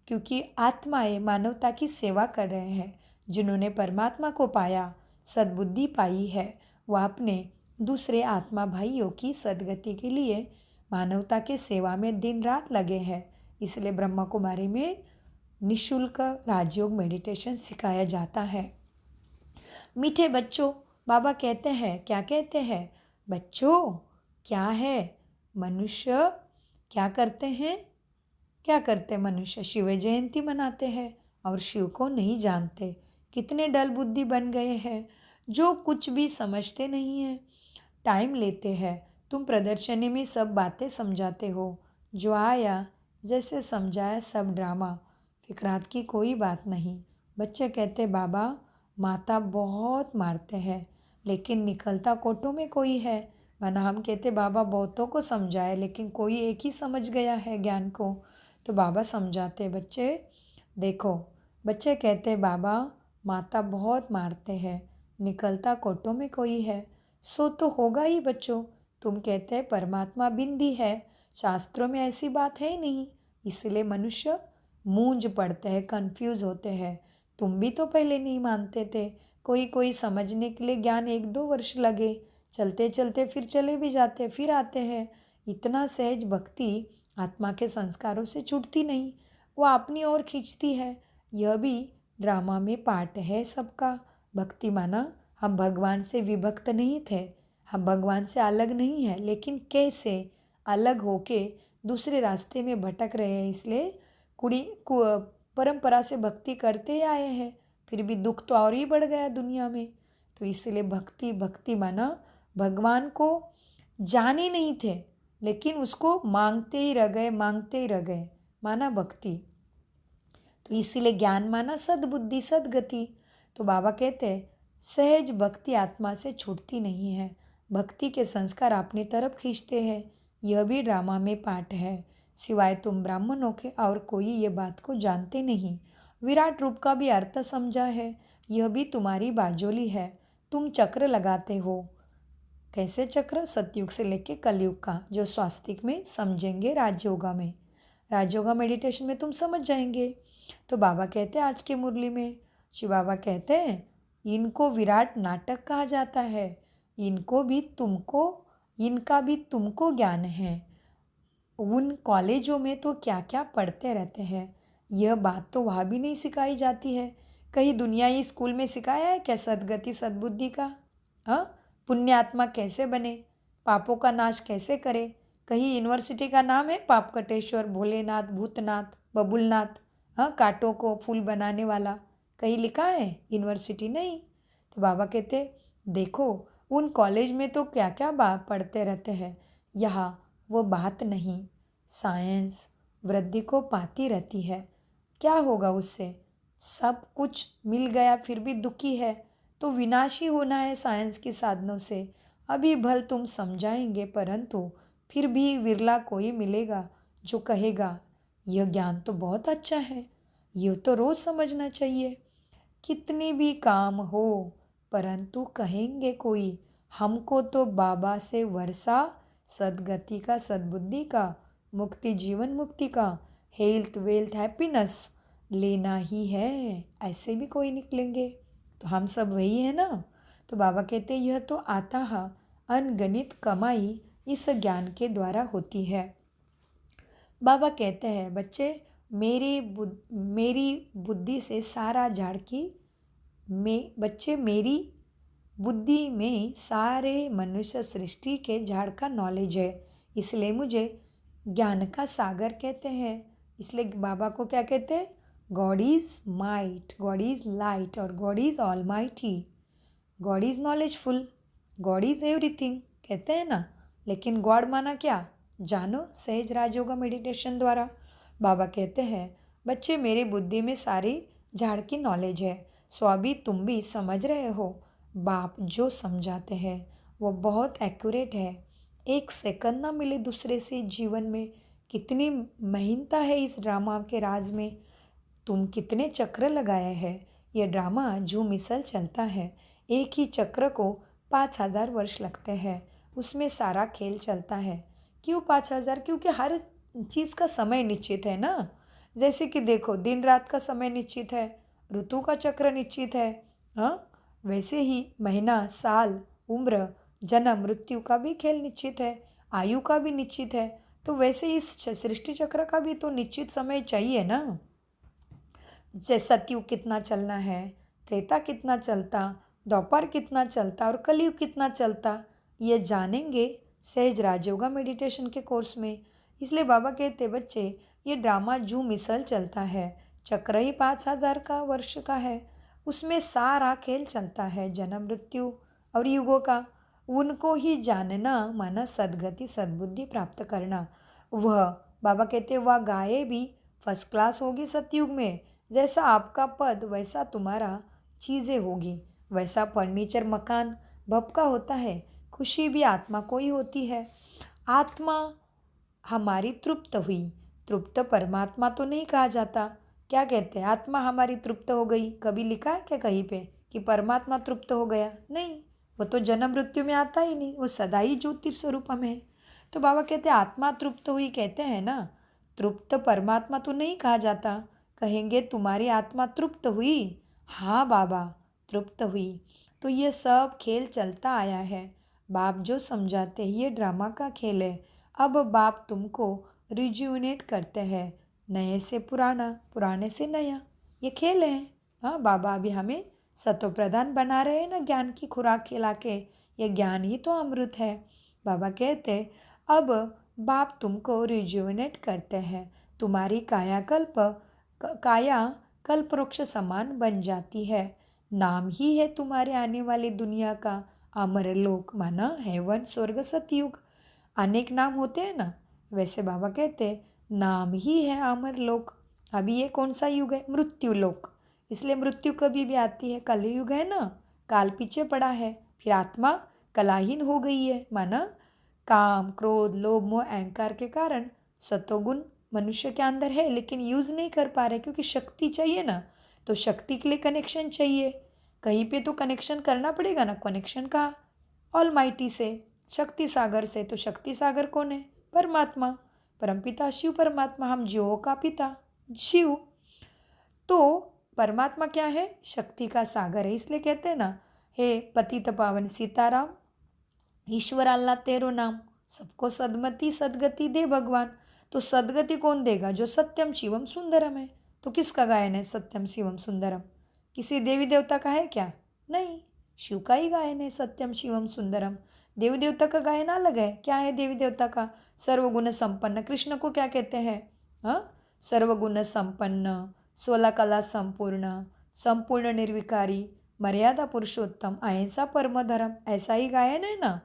क्योंकि आत्माएं मानवता की सेवा कर रहे हैं। जिन्होंने परमात्मा को पाया, सद्बुद्धि पाई है, वह अपने दूसरे आत्मा भाइयों की सद्गति के लिए मानवता के सेवा में दिन रात लगे हैं। इसलिए ब्रह्मा कुमारी में निःशुल्क राजयोग मेडिटेशन सिखाया जाता है। मीठे बच्चों, बाबा कहते हैं, क्या कहते हैं? बच्चों, क्या है मनुष्य? क्या करते हैं? क्या करते मनुष्य? शिव जयंती मनाते हैं और शिव को नहीं जानते। कितने डल बुद्धि बन गए हैं, जो कुछ भी समझते नहीं हैं। टाइम लेते हैं। तुम प्रदर्शनी में सब बातें समझाते हो, जो आया जैसे समझाया, सब ड्रामा, फिक्रात की कोई बात नहीं। बच्चे कहते बाबा, माता बहुत मारते हैं लेकिन निकलता कोटों में कोई है। वरना हम कहते बाबा बहुतों को समझाए लेकिन कोई एक ही समझ गया है ज्ञान को। तो बाबा समझाते बच्चे देखो। बच्चे कहते बाबा, माता बहुत मारते हैं, निकलता कोटों में कोई है। सो तो होगा ही बच्चों। तुम कहते हैं परमात्मा बिंदी है, शास्त्रों में ऐसी बात है ही नहीं। इसलिए मनुष्य मूंझ पड़ते हैं, कंफ्यूज होते हैं। तुम भी तो पहले नहीं मानते थे। कोई कोई समझने के लिए ज्ञान 1-2 वर्ष लगे, चलते चलते फिर चले भी जाते, फिर आते हैं। इतना सहज भक्ति आत्मा के संस्कारों से छूटती नहीं, वो अपनी ओर खींचती है। यह भी ड्रामा में पार्ट है सबका। भक्ति माना हम भगवान से विभक्त नहीं थे, हम भगवान से अलग नहीं है, लेकिन कैसे अलग होके दूसरे रास्ते में भटक रहे हैं। इसलिए परंपरा से भक्ति करते आए हैं, फिर भी दुख तो और ही बढ़ गया दुनिया में। तो इसलिए भक्ति माना भगवान को जाने नहीं थे लेकिन उसको मांगते ही रह गए, माना भक्ति। तो इसीलिए ज्ञान माना सद्बुद्धि, सद्गति। तो बाबा कहते हैं सहज भक्ति आत्मा से छूटती नहीं है। भक्ति के संस्कार अपनी तरफ खींचते हैं। यह भी ड्रामा में पार्ट है। सिवाय तुम ब्राह्मणों के और कोई ये बात को जानते नहीं। विराट रूप का भी अर्थ समझा है। यह भी तुम्हारी बाजोली है। तुम चक्र लगाते हो। कैसे चक्र? सतयुग से लेके कलयुग का, जो स्वास्तिक में समझेंगे राजयोगा में। राजयोगा मेडिटेशन में तुम समझ जाएंगे। तो बाबा कहते हैं आज की मुरली में, शिव बाबा कहते हैं इनको विराट नाटक कहा जाता है। इनका भी तुमको ज्ञान है। उन कॉलेजों में तो क्या क्या पढ़ते रहते हैं, यह बात तो वहाँ भी नहीं सिखाई जाती है। कहीं दुनियाई स्कूल में सिखाया है क्या सद्गति सद्बुद्धि का? हाँ, पुण्यात्मा कैसे बने, पापों का नाश कैसे करे? कहीं यूनिवर्सिटी का नाम है पापकटेश्वर, भोलेनाथ, भूतनाथ, बबुलनाथ, हाँ, कांटों को फूल बनाने वाला, कहीं लिखा है? यूनिवर्सिटी नहीं। तो बाबा कहते देखो उन कॉलेज में तो क्या क्या बात पढ़ते रहते हैं, यहाँ वो बात नहीं। साइंस वृद्धि को पाती रहती है, क्या होगा उससे? सब कुछ मिल गया फिर भी दुखी है, तो विनाशी होना है साइंस के साधनों से। अभी भल तुम समझाएंगे, परंतु फिर भी विरला कोई मिलेगा जो कहेगा यह ज्ञान तो बहुत अच्छा है, यह तो रोज़ समझना चाहिए। कितनी भी काम हो, परंतु कहेंगे कोई हमको तो बाबा से वर्षा सद्गति का, सद्बुद्धि का, मुक्ति, जीवन मुक्ति का, हेल्थ वेल्थ हैप्पीनेस लेना ही है, ऐसे भी कोई निकलेंगे। तो हम सब वही है ना। तो बाबा कहते यह तो आता है, अनगणित कमाई इस ज्ञान के द्वारा होती है। बाबा कहते हैं बच्चे मेरी बुद्धि से सारा झाड़ की मेरी बुद्धि में सारे मनुष्य सृष्टि के झाड़ का नॉलेज है, इसलिए मुझे ज्ञान का सागर कहते हैं। इसलिए बाबा को क्या कहते हैं? God is might, God is light और God is almighty. God is knowledgeful, God is everything कहते हैं ना। लेकिन गॉड माना क्या? जानो सहज राजयोगा मेडिटेशन द्वारा। बाबा कहते हैं बच्चे मेरी बुद्धि में सारी झाड़ की नॉलेज है, सो अभी तुम भी समझ रहे हो। बाप जो समझाते हैं वो बहुत एक्यूरेट है। एक सेकंड ना मिले दूसरे से जीवन में। कितनी महीनता है इस ड्रामा के राज में। तुम कितने चक्र लगाए हैं। यह ड्रामा जो मिसल चलता है, एक ही चक्र को 5000 वर्ष लगते हैं, उसमें सारा खेल चलता है। क्यों 5000? क्योंकि हर चीज़ का समय निश्चित है ना। जैसे कि देखो दिन रात का समय निश्चित है, ऋतु का चक्र निश्चित है, हाँ, वैसे ही महीना, साल, उम्र, जन्म, मृत्यु का भी खेल निश्चित है, आयु का भी निश्चित है। तो वैसे इस सृष्टि चक्र का भी तो निश्चित समय चाहिए ना। जैसे सतयुग कितना चलना है, त्रेता कितना चलता, द्वापर कितना चलता और कलयुग कितना चलता, ये जानेंगे सहज राजयोगा मेडिटेशन के कोर्स में। इसलिए बाबा कहते बच्चे ये ड्रामा जो मिसल चलता है, चक्र ही 5000 का वर्ष का है, उसमें सारा खेल चलता है जन्म मृत्यु और युगों का। उनको ही जानना माना सद्गति सद्बुद्धि प्राप्त करना। वह बाबा कहते वह गाय भी फर्स्ट क्लास होगी सतयुग में। जैसा आपका पद वैसा तुम्हारा चीज़ें होगी, वैसा फर्नीचर मकान भपका होता है। खुशी भी आत्मा को ही होती है। आत्मा हमारी तृप्त हुई, तृप्त परमात्मा तो नहीं कहा जाता। क्या कहते हैं? आत्मा हमारी तृप्त हो गई। कभी लिखा है क्या कहीं पे कि परमात्मा तृप्त हो गया? नहीं, वो तो जन्म मृत्यु में आता ही नहीं, वो सदा ही ज्योति स्वरूप में है। तो बाबा कहते हैं आत्मा तृप्त हुई कहते हैं ना, तृप्त परमात्मा तो नहीं कहा जाता। कहेंगे तुम्हारी आत्मा तृप्त हुई? हाँ बाबा तृप्त हुई। तो ये सब खेल चलता आया है। बाप जो समझाते हैं ये ड्रामा का खेल है। अब बाप तुमको रिज्यूनेट करते हैं, नए से पुराना, पुराने से नया, ये खेल है। हाँ, बाबा अभी हमें सतो प्रधान बना रहे हैं ना, ज्ञान की खुराक खिला के। ये ज्ञान ही तो अमृत है। बाबा कहते अब बाप तुमको रिज्यूनेट करते हैं, तुम्हारी काया कल्पवृक्ष समान बन जाती है। नाम ही है तुम्हारे आने वाली दुनिया का अमरलोक, माना हेवन, स्वर्ग, सतयुग। अनेक नाम होते हैं ना, वैसे बाबा कहते नाम ही है अमरलोक। अभी ये कौन सा युग है? मृत्यु लोक। इसलिए मृत्यु कभी भी आती है। कलयुग है ना, काल पीछे पड़ा है, फिर आत्मा कलाहीन हो गई है। माना काम, क्रोध, लोभ, मोह, अहंकार के कारण सतोगुण मनुष्य के अंदर है, लेकिन यूज़ नहीं कर पा रहे क्योंकि शक्ति चाहिए ना। तो शक्ति के लिए कनेक्शन चाहिए, कहीं पे तो कनेक्शन करना पड़ेगा ना। कनेक्शन का ऑलमाइटी से, शक्ति सागर से। तो शक्ति सागर कौन है? परमात्मा, परमपिता शिव परमात्मा, हम जीवों का पिता शिव। तो परमात्मा क्या है? शक्ति का सागर है। इसलिए कहते हैं ना, हे पतित पावन सीताराम, ईश्वर अल्लाह तेरो नाम, सबको सदमति सदगति दे भगवान। तो सदगति कौन देगा? जो सत्यम शिवम सुंदरम है। तो किसका गायन है सत्यम शिवम सुंदरम? किसी देवी देवता का है क्या? नहीं, शिव का ही गायन है सत्यम शिवम सुंदरम। देवी देवता का गायन अलग है। क्या है देवी देवता का? सर्वगुण संपन्न। कृष्ण को क्या कहते हैं? हाँ, सर्वगुण संपन्न, 16 कला संपूर्ण, संपूर्ण निर्विकारी, मर्यादा पुरुषोत्तम, अहिंसा परम धर्म, ऐसा ही गायन है ना।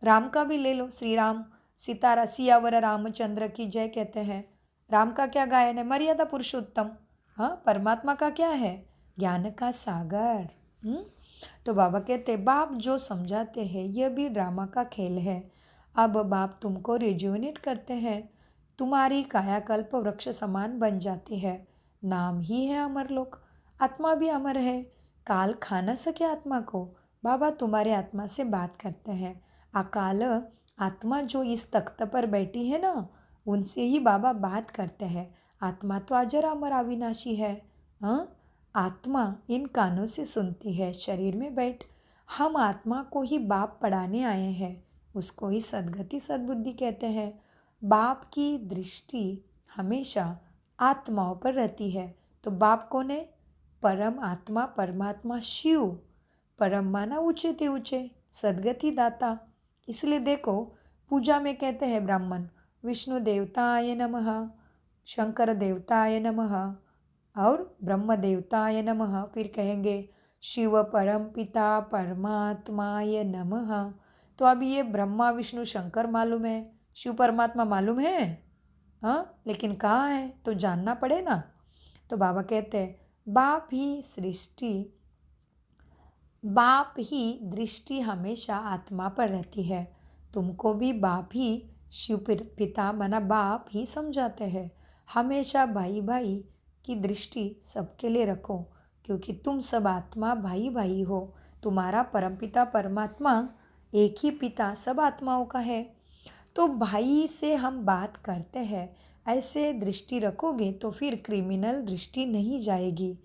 राम का भी ले लो, श्री राम सीतारा सियावर रामचंद्र की जय कहते हैं। राम का क्या गायन है? मर्यादा पुरुषोत्तम। हाँ, परमात्मा का क्या है? ज्ञान का सागर। तो बाबा कहते बाप जो समझाते हैं यह भी ड्रामा का खेल है। अब बाप तुमको रिजुविनेट करते हैं, तुम्हारी कायाकल्प वृक्ष समान बन जाती है। नाम ही है अमरलोक, आत्मा भी अमर है। काल खा न सके आत्मा को। बाबा तुम्हारे आत्मा से बात करते हैं। अकाल आत्मा जो इस तख्त पर बैठी है ना, उनसे ही बाबा बात करते हैं। आत्मा तो अजर अमर अविनाशी है। हाँ, आत्मा इन कानों से सुनती है, शरीर में बैठ। हम आत्मा को ही बाप पढ़ाने आए हैं, उसको ही सद्गति सद्बुद्धि कहते हैं। बाप की दृष्टि हमेशा आत्माओं पर रहती है। तो बाप कौन है? परम आत्मा, परमात्मा शिव। परम माना ऊंचे ते ऊंचे, सद्गति दाता। इसलिए देखो, पूजा में कहते हैं ब्राह्मण विष्णु देवताय नमः, शंकर देवताय नमः और ब्रह्म देवताय नमः। फिर कहेंगे शिव परम पिता परमात्माय नमः। तो अभी ये ब्रह्मा विष्णु शंकर मालूम है, शिव परमात्मा मालूम है। हाँ, लेकिन कहाँ है तो जानना पड़े ना। तो बाबा कहते हैं बाप ही दृष्टि हमेशा आत्मा पर रहती है। तुमको भी बाप ही शिव पिता माना बाप ही समझाते हैं। हमेशा भाई भाई की दृष्टि सबके लिए रखो, क्योंकि तुम सब आत्मा भाई भाई हो। तुम्हारा परमपिता परमात्मा एक ही पिता सब आत्माओं का है। तो भाई से हम बात करते हैं, ऐसे दृष्टि रखोगे तो फिर क्रिमिनल दृष्टि नहीं जाएगी।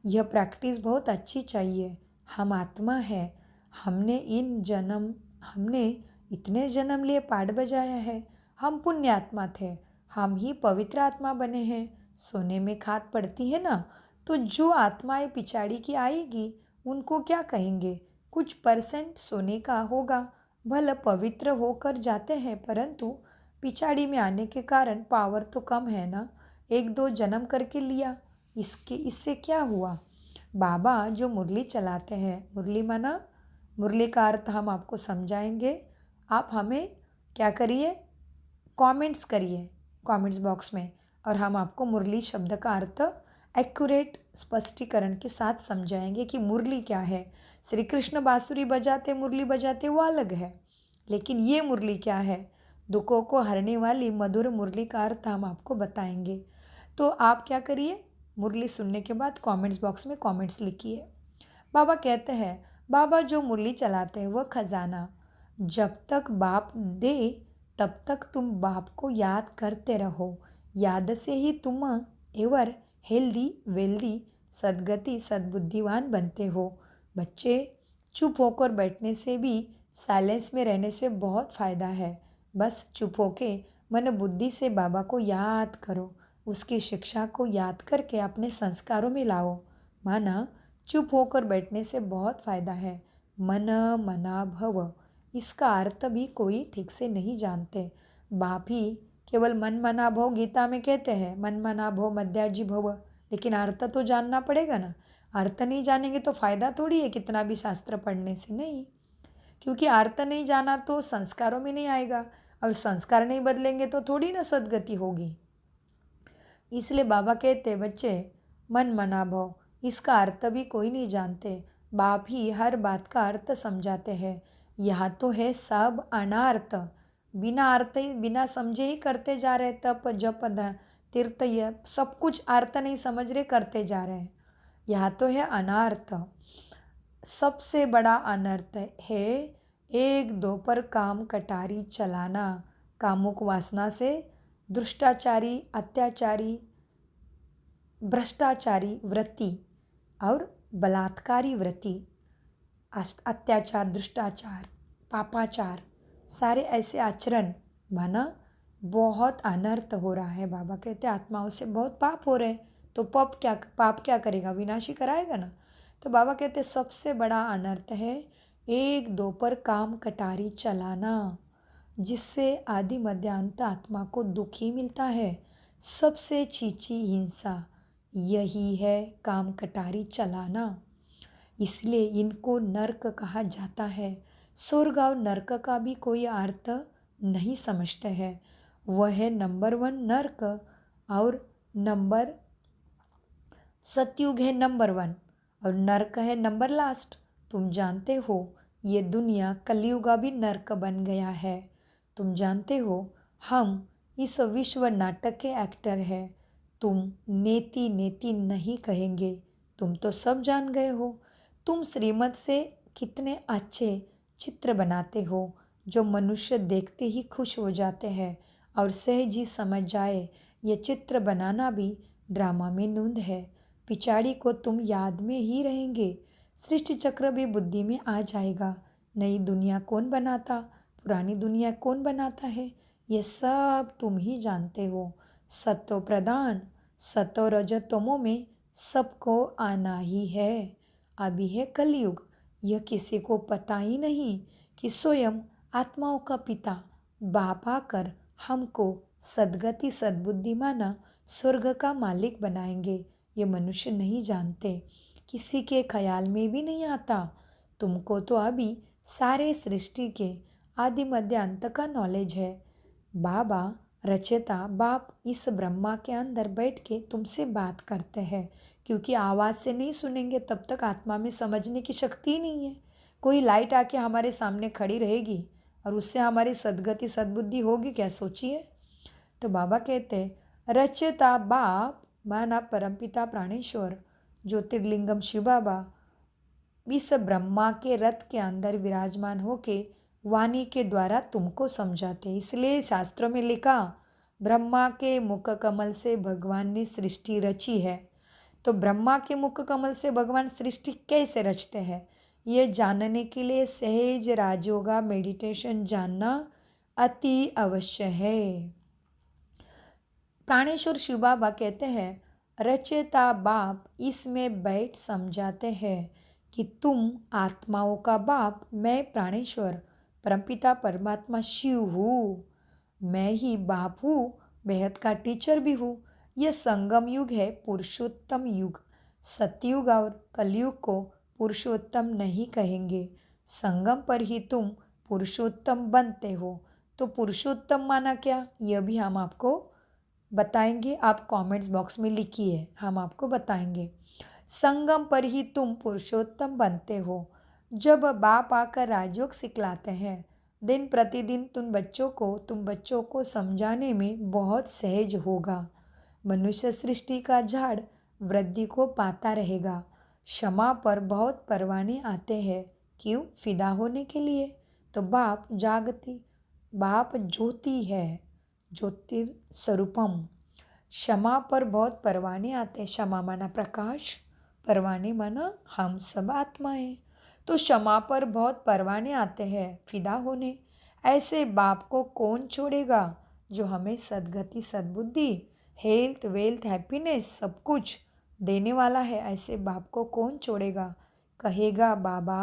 यह प्रैक्टिस बहुत अच्छी चाहिए। हम आत्मा है, हमने इतने जन्म लिए पाठ बजाया है। हम पुण्य आत्मा थे, हम ही पवित्र आत्मा बने हैं। सोने में खाद पड़ती है ना, तो जो आत्माएं पिछाड़ी की आएगी उनको क्या कहेंगे? कुछ परसेंट सोने का होगा, भले पवित्र होकर जाते हैं, परंतु पिछाड़ी में आने के कारण पावर तो कम है ना। 1-2 जन्म करके लिया, इससे क्या हुआ? बाबा जो मुरली चलाते हैं, मुरली माना, मुरली का अर्थ हम आपको समझाएंगे। आप हमें क्या करिए, कमेंट्स करिए कमेंट्स बॉक्स में, और हम आपको मुरली शब्द का अर्थ एक्यूरेट स्पष्टीकरण के साथ समझाएंगे कि मुरली क्या है। श्री कृष्ण बांसुरी बजाते, मुरली बजाते, वो अलग है, लेकिन ये मुरली क्या है? दुखों को हरने वाली मधुर मुरली का अर्थ हम आपको बताएंगे। तो आप क्या करिए, मुरली सुनने के बाद कमेंट्स बॉक्स में कमेंट्स लिखिए। बाबा कहते हैं बाबा जो मुरली चलाते हैं वह खजाना जब तक बाप दे तब तक तुम बाप को याद करते रहो। याद से ही तुम एवर हेल्दी वेल्दी सद्गति सद्बुद्धिवान बनते हो। बच्चे, चुप होकर बैठने से भी, साइलेंस में रहने से बहुत फ़ायदा है। बस चुप होके मन बुद्धि से बाबा को याद करो, उसकी शिक्षा को याद करके अपने संस्कारों में लाओ। माना चुप होकर बैठने से बहुत फ़ायदा है। मन मना भव, इसका अर्थ भी कोई ठीक से नहीं जानते। बाप ही केवल मन मना भव गीता में कहते हैं, मन मना भव मध्याजी भव, लेकिन अर्थ तो जानना पड़ेगा ना। अर्थ नहीं जानेंगे तो फ़ायदा थोड़ी है कितना भी शास्त्र पढ़ने से, नहीं। क्योंकि अर्थ नहीं जाना तो संस्कारों में नहीं आएगा, और संस्कार नहीं बदलेंगे तो थोड़ी ना सद्गति होगी। इसलिए बाबा कहते बच्चे, मन मना भव, इसका अर्थ भी कोई नहीं जानते। बाप ही हर बात का अर्थ समझाते हैं। यह तो है सब अनार्थ, बिना अर्थ ही बिना समझे ही करते जा रहे, तप जप तीर्थ ये सब कुछ अर्थ नहीं समझ रहे, करते जा रहे हैं। यह तो है अनार्थ। सबसे बड़ा अनर्थ है एक दो पर काम कटारी चलाना, कामुक वासना से दुष्टाचारी, अत्याचारी, भ्रष्टाचारी वृत्ति और बलात्कारी वृत्ति, अत्याचार, दुष्टाचार, पापाचार, सारे ऐसे आचरण माना बहुत अनर्थ हो रहा है। बाबा कहते आत्माओं से बहुत पाप हो रहे हैं, तो पाप क्या करेगा, विनाशी कराएगा ना। तो बाबा कहते सबसे बड़ा अनर्थ है एक दो पर काम कटारी चलाना, जिससे आदि मध्य अंत आत्मा को दुख ही मिलता है। सबसे चीची हिंसा यही है, काम कटारी चलाना। इसलिए इनको नरक कहा जाता है। स्वर्ग और नरक का भी कोई अर्थ नहीं समझते हैं। वह है नंबर 1 नरक और नंबर सतयुग है नंबर 1 और नरक है नंबर लास्ट। तुम जानते हो ये दुनिया कलयुग भी नरक बन गया है। तुम जानते हो हम इस विश्व नाटक के एक्टर हैं। तुम नेति नेति नहीं कहेंगे, तुम तो सब जान गए हो। तुम श्रीमत से कितने अच्छे चित्र बनाते हो, जो मनुष्य देखते ही खुश हो जाते हैं और सहज ही समझ जाए ये चित्र बनाना भी ड्रामा में नूंद है। पिछाड़ी को तुम याद में ही रहेंगे, सृष्टि चक्र भी बुद्धि में आ जाएगा। नई दुनिया कौन बनाता, पुरानी दुनिया कौन बनाता है, ये सब तुम ही जानते हो। सतो प्रधान सतो रजतमों में सबको आना ही है। अभी है कलयुग, यह किसी को पता ही नहीं कि स्वयं आत्माओं का पिता बाप आकर हमको सद्गति सद्बुद्धि माना स्वर्ग का मालिक बनाएंगे। ये मनुष्य नहीं जानते, किसी के ख्याल में भी नहीं आता। तुमको तो अभी सारे सृष्टि के आदि मध्य अंत का नॉलेज है। बाबा रचयिता बाप इस ब्रह्मा के अंदर बैठ के तुमसे बात करते हैं, क्योंकि आवाज़ से नहीं सुनेंगे तब तक आत्मा में समझने की शक्ति ही नहीं है। कोई लाइट आके हमारे सामने खड़ी रहेगी और उससे हमारी सद्गति सद्बुद्धि होगी क्या, सोचिए। तो बाबा कहते रचयिता बाप माना परमपिता प्राणेश्वर ज्योतिर्लिंगम शिव बाबा इस ब्रह्मा के रथ के अंदर विराजमान होके वाणी के द्वारा तुमको समझाते। इसलिए शास्त्रों में लिखा ब्रह्मा के मुख कमल से भगवान ने सृष्टि रची है। तो ब्रह्मा के मुख कमल से भगवान सृष्टि कैसे रचते हैं, ये जानने के लिए सहज राजयोगा मेडिटेशन जानना अति अवश्य है। प्राणेश्वर शिव बाबा कहते हैं रचयिता बाप इसमें बैठ समझाते हैं कि तुम आत्माओं का बाप, मैं प्राणेश्वर परमपिता परमात्मा शिव हूँ। मैं ही बाप हूँ, बेहद का टीचर भी हूँ। यह संगम युग है, पुरुषोत्तम युग। सतयुग और कलयुग को पुरुषोत्तम नहीं कहेंगे। संगम पर ही तुम पुरुषोत्तम बनते हो। तो पुरुषोत्तम माना क्या, यह भी हम आपको बताएंगे। आप कमेंट्स बॉक्स में लिखिए, हम आपको बताएंगे। संगम पर ही तुम पुरुषोत्तम बनते हो। जब बाप आकर राजयोग सिखलाते हैं, दिन प्रतिदिन तुम बच्चों को समझाने में बहुत सहज होगा। मनुष्य सृष्टि का झाड़ वृद्धि को पाता रहेगा। क्षमा पर बहुत परवाने आते हैं, क्यों, फिदा होने के लिए। तो बाप ज्योति है, ज्योतिर्स्वरूपम। क्षमा पर बहुत परवाने आते हैं। क्षमा माना प्रकाश, परवाने माना हम सब आत्माएं। तो क्षमा पर बहुत परवाने आते हैं, फिदा होने। ऐसे बाप को कौन छोड़ेगा, जो हमें सद्गति सद्बुद्धि हेल्थ वेल्थ हैप्पीनेस सब कुछ देने वाला है। ऐसे बाप को कौन छोड़ेगा। कहेगा बाबा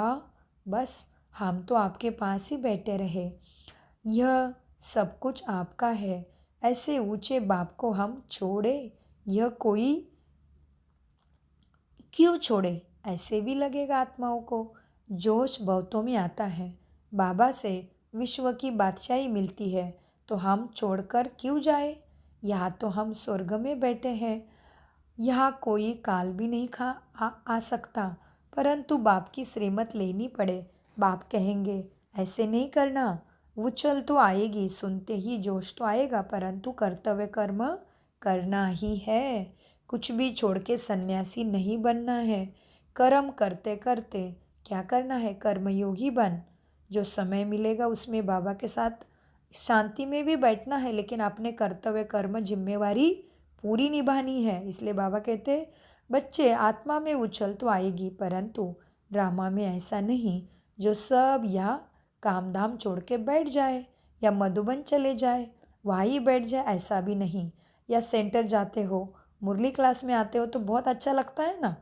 बस हम तो आपके पास ही बैठे रहे, यह सब कुछ आपका है। ऐसे ऊंचे बाप को हम छोड़े, यह कोई क्यों छोड़े। ऐसे भी लगेगा आत्माओं को। जोश बहुतों में आता है, बाबा से विश्व की बादशाही मिलती है तो हम छोड़कर क्यों जाए। यहाँ तो हम स्वर्ग में बैठे हैं, यहाँ कोई काल भी नहीं आ सकता। परंतु बाप की श्रीमत लेनी पड़े। बाप कहेंगे ऐसे नहीं करना। उछल तो आएगी, सुनते ही जोश तो आएगा, परंतु कर्तव्य कर्म करना ही है। कुछ भी छोड़ के सन्यासी नहीं बनना है। कर्म करते करते क्या करना है, कर्मयोगी बन। जो समय मिलेगा उसमें बाबा के साथ शांति में भी बैठना है, लेकिन अपने कर्तव्य कर्म जिम्मेवारी पूरी निभानी है। इसलिए बाबा कहते हैं, बच्चे आत्मा में उछल तो आएगी, परंतु ड्रामा में ऐसा नहीं जो सब यहाँ काम धाम छोड़ के बैठ जाए या मधुबन चले जाए, वहाँ ही बैठ जाए, ऐसा भी नहीं। या सेंटर जाते हो, मुरली क्लास में आते हो तो बहुत अच्छा लगता है ना,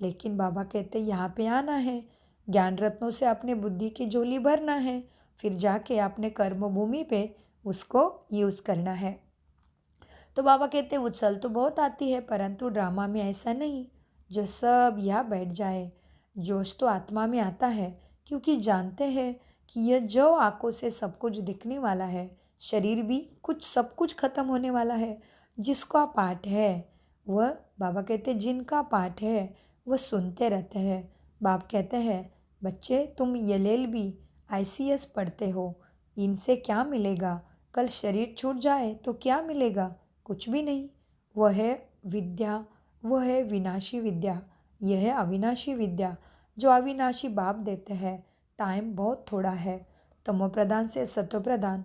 लेकिन बाबा कहते हैं यहाँ पे आना है, ज्ञान रत्नों से अपने बुद्धि की झोली भरना है, फिर जाके अपने कर्म भूमि पे उसको यूज़ करना है। तो बाबा कहते उछल तो बहुत आती है, परंतु ड्रामा में ऐसा नहीं जो सब यहाँ बैठ जाए। जोश तो आत्मा में आता है, क्योंकि जानते हैं कि यह जो आंखों से सब कुछ दिखने वाला है, शरीर भी कुछ सब कुछ खत्म होने वाला है। जिसका पाठ है वह, बाबा कहते जिनका पाठ है वह सुनते रहते हैं। बाप कहते हैं, बच्चे तुम LLB ICS पढ़ते हो, इनसे क्या मिलेगा? कल शरीर छूट जाए तो क्या मिलेगा? कुछ भी नहीं। वह है विद्या, वह है विनाशी विद्या, यह है अविनाशी विद्या जो अविनाशी बाप देते हैं। टाइम बहुत थोड़ा है, तमो प्रधान से सतो प्रधान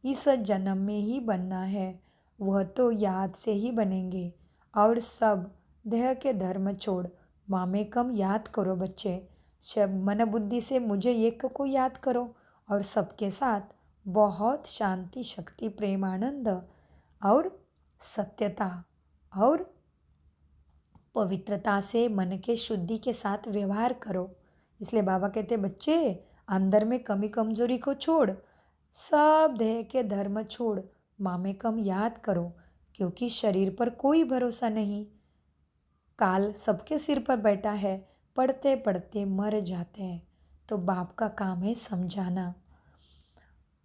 इस जन्म में ही बनना है। वह तो याद से ही बनेंगे, और सब देह के धर्म छोड़ मामे कम याद करो बच्चे। सब मन बुद्धि से मुझे एक को याद करो, और सबके साथ बहुत शांति शक्ति प्रेम आनंद और सत्यता और पवित्रता से मन के शुद्धि के साथ व्यवहार करो। इसलिए बाबा कहते बच्चे अंदर में कमी कमजोरी को छोड़, सब देह के धर्म छोड़, माँ में कम याद करो, क्योंकि शरीर पर कोई भरोसा नहीं। काल सबके सिर पर बैठा है, पढ़ते पढ़ते मर जाते हैं। तो बाप का काम है समझाना,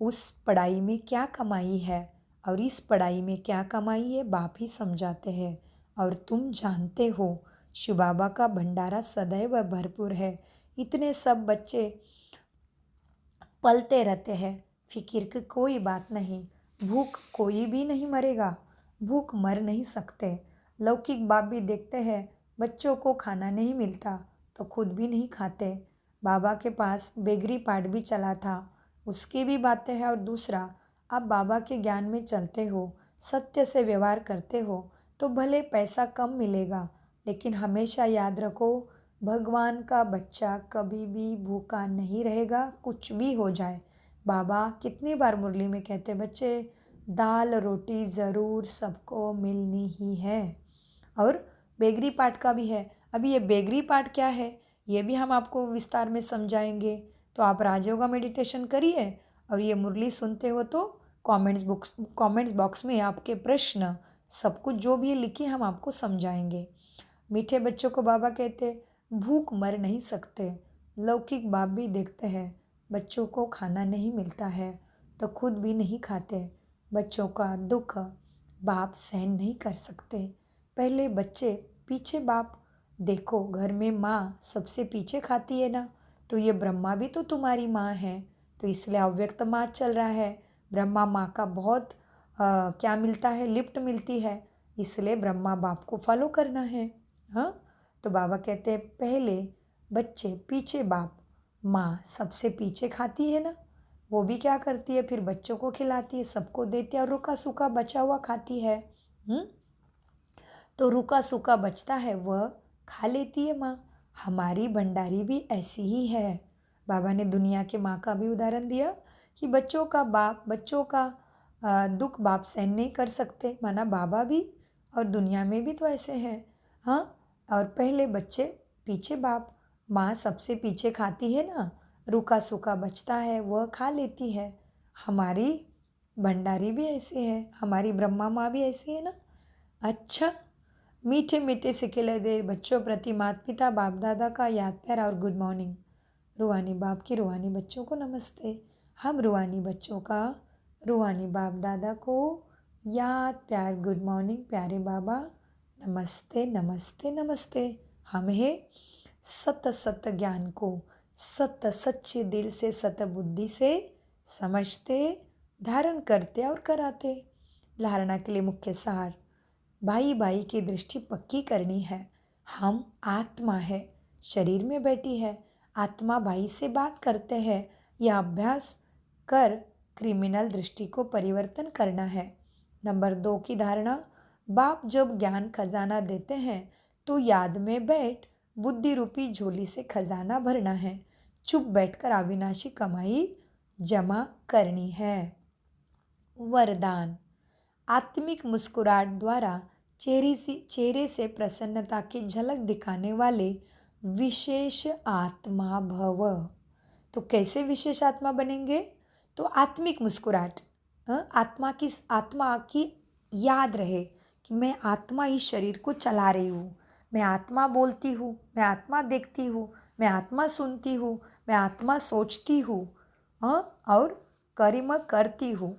उस पढ़ाई में क्या कमाई है और इस पढ़ाई में क्या कमाई है, बाप ही समझाते हैं। और तुम जानते हो शिव बाबा का भंडारा सदैव भरपूर है। इतने सब बच्चे पलते रहते हैं, फिक्र की कोई बात नहीं। भूख कोई भी नहीं मरेगा, भूख मर नहीं सकते। लौकिक बाप भी देखते हैं, बच्चों को खाना नहीं मिलता तो खुद भी नहीं खाते। बाबा के पास बेगरी पाठ भी चला था, उसकी भी बातें हैं। और दूसरा, आप बाबा के ज्ञान में चलते हो, सत्य से व्यवहार करते हो, तो भले पैसा कम मिलेगा, लेकिन हमेशा याद रखो, भगवान का बच्चा कभी भी भूखा नहीं रहेगा, कुछ भी हो जाए। बाबा कितनी बार मुरली में कहते, बच्चे दाल रोटी ज़रूर सबको मिलनी ही है। और बेगरी पाठ का भी है। अभी ये बेगरी पाठ क्या है, ये भी हम आपको विस्तार में समझाएंगे। तो आप राजयोगा मेडिटेशन करिए, और ये मुरली सुनते हो तो कमेंट्स बॉक्स में आपके प्रश्न सब कुछ जो भी लिखिए, हम आपको समझाएंगे। मीठे बच्चों को बाबा कहते भूख मर नहीं सकते। लौकिक बाप भी देखते हैं, बच्चों को खाना नहीं मिलता है तो खुद भी नहीं खाते। बच्चों का दुख बाप सहन नहीं कर सकते। पहले बच्चे पीछे बाप। देखो घर में माँ सबसे पीछे खाती है ना, तो ये ब्रह्मा भी तो तुम्हारी माँ है। तो इसलिए अव्यक्त माँ चल रहा है। ब्रह्मा माँ का बहुत क्या मिलता है, लिफ्ट मिलती है, इसलिए ब्रह्मा बाप को फॉलो करना है। हाँ, तो बाबा कहते हैं पहले बच्चे पीछे बाप। माँ सबसे पीछे खाती है ना, वो भी क्या करती है, फिर बच्चों को खिलाती है, सबको देती है, और रूखा सूखा बचा हुआ खाती है। तो रूखा सूखा बचता है वह खा लेती है माँ। हमारी भंडारी भी ऐसी ही है। बाबा ने दुनिया के माँ का भी उदाहरण दिया कि बच्चों का दुख बाप सहन नहीं कर सकते, माना बाबा भी, और दुनिया में भी तो ऐसे हैं। हाँ, और पहले बच्चे पीछे बाप। माँ सबसे पीछे खाती है ना, रूखा सूखा बचता है वह खा लेती है। हमारी भंडारी भी ऐसी है, हमारी ब्रह्मा माँ भी ऐसी है ना। अच्छा, मीठे मीठे से खिले दे बच्चों प्रति माता पिता बाप दादा का याद प्यार और गुड मॉर्निंग। रूहानी बाप की रूहानी बच्चों को नमस्ते। हम रूहानी बच्चों का रूहानी बाप दादा को याद प्यार गुड मॉर्निंग। प्यारे बाबा नमस्ते नमस्ते नमस्ते। हम है सत सत ज्ञान को सच्चे दिल से सत बुद्धि से समझते, धारण करते और कराते। धारणा के लिए मुख्य सार, भाई भाई की दृष्टि पक्की करनी है। हम आत्मा है, शरीर में बैठी है, आत्मा भाई से बात करते हैं। यह अभ्यास कर क्रिमिनल दृष्टि को परिवर्तन करना है। नंबर 2 की धारणा, बाप जब ज्ञान खजाना देते हैं तो याद में बैठ बुद्धि रूपी झोली से खजाना भरना है। चुप बैठकर अविनाशी कमाई जमा करनी है। वरदान, आत्मिक मुस्कुराहट द्वारा चेहरे से प्रसन्नता की झलक दिखाने वाले विशेष आत्मा भव। तो कैसे विशेष आत्मा बनेंगे? तो आत्मिक मुस्कुराहट, आत्मा की याद रहे कि मैं आत्मा इस शरीर को चला रही हूँ, मैं आत्मा बोलती हूँ, मैं आत्मा देखती हूँ, मैं आत्मा सुनती हूँ, मैं आत्मा सोचती हूँ और कर्म करती हूँ।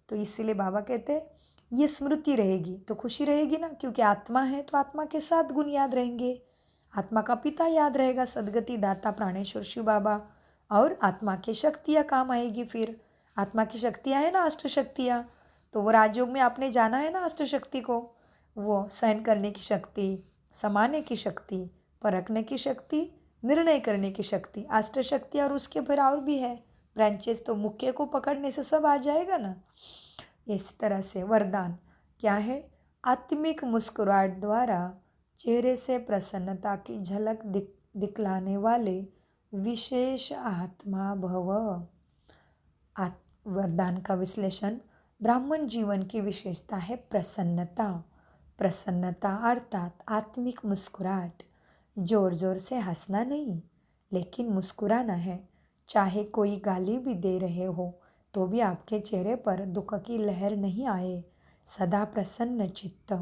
तो इसलिए बाबा कहते हैं ये स्मृति रहेगी तो खुशी रहेगी ना, क्योंकि आत्मा है तो आत्मा के 7 गुण याद रहेंगे। आत्मा का पिता याद रहेगा, सदगति दाता प्राणेश्वर शिव बाबा, और आत्मा की शक्तियाँ काम आएगी। फिर आत्मा की शक्तियाँ हैं ना, अष्ट शक्तियाँ, तो वो राजयोग में आपने जाना है ना अष्ट शक्ति को। वो सहन करने की शक्ति, समाने की शक्ति, परखने की शक्ति, निर्णय करने की शक्ति, अष्ट शक्ति, और उसके फिर और भी है ब्रांचेस। तो मुख्य को पकड़ने से सब आ जाएगा ना। इस तरह से वरदान क्या है? आत्मिक मुस्कुराहट द्वारा चेहरे से प्रसन्नता की झलक दिखलाने वाले विशेष आत्मा भव। वरदान का विश्लेषण, ब्राह्मण जीवन की विशेषता है प्रसन्नता। प्रसन्नता अर्थात आत्मिक मुस्कुराहट। जोर जोर से हंसना नहीं, लेकिन मुस्कुराना है। चाहे कोई गाली भी दे रहे हो तो भी आपके चेहरे पर दुख की लहर नहीं आए। सदा प्रसन्न चित्त।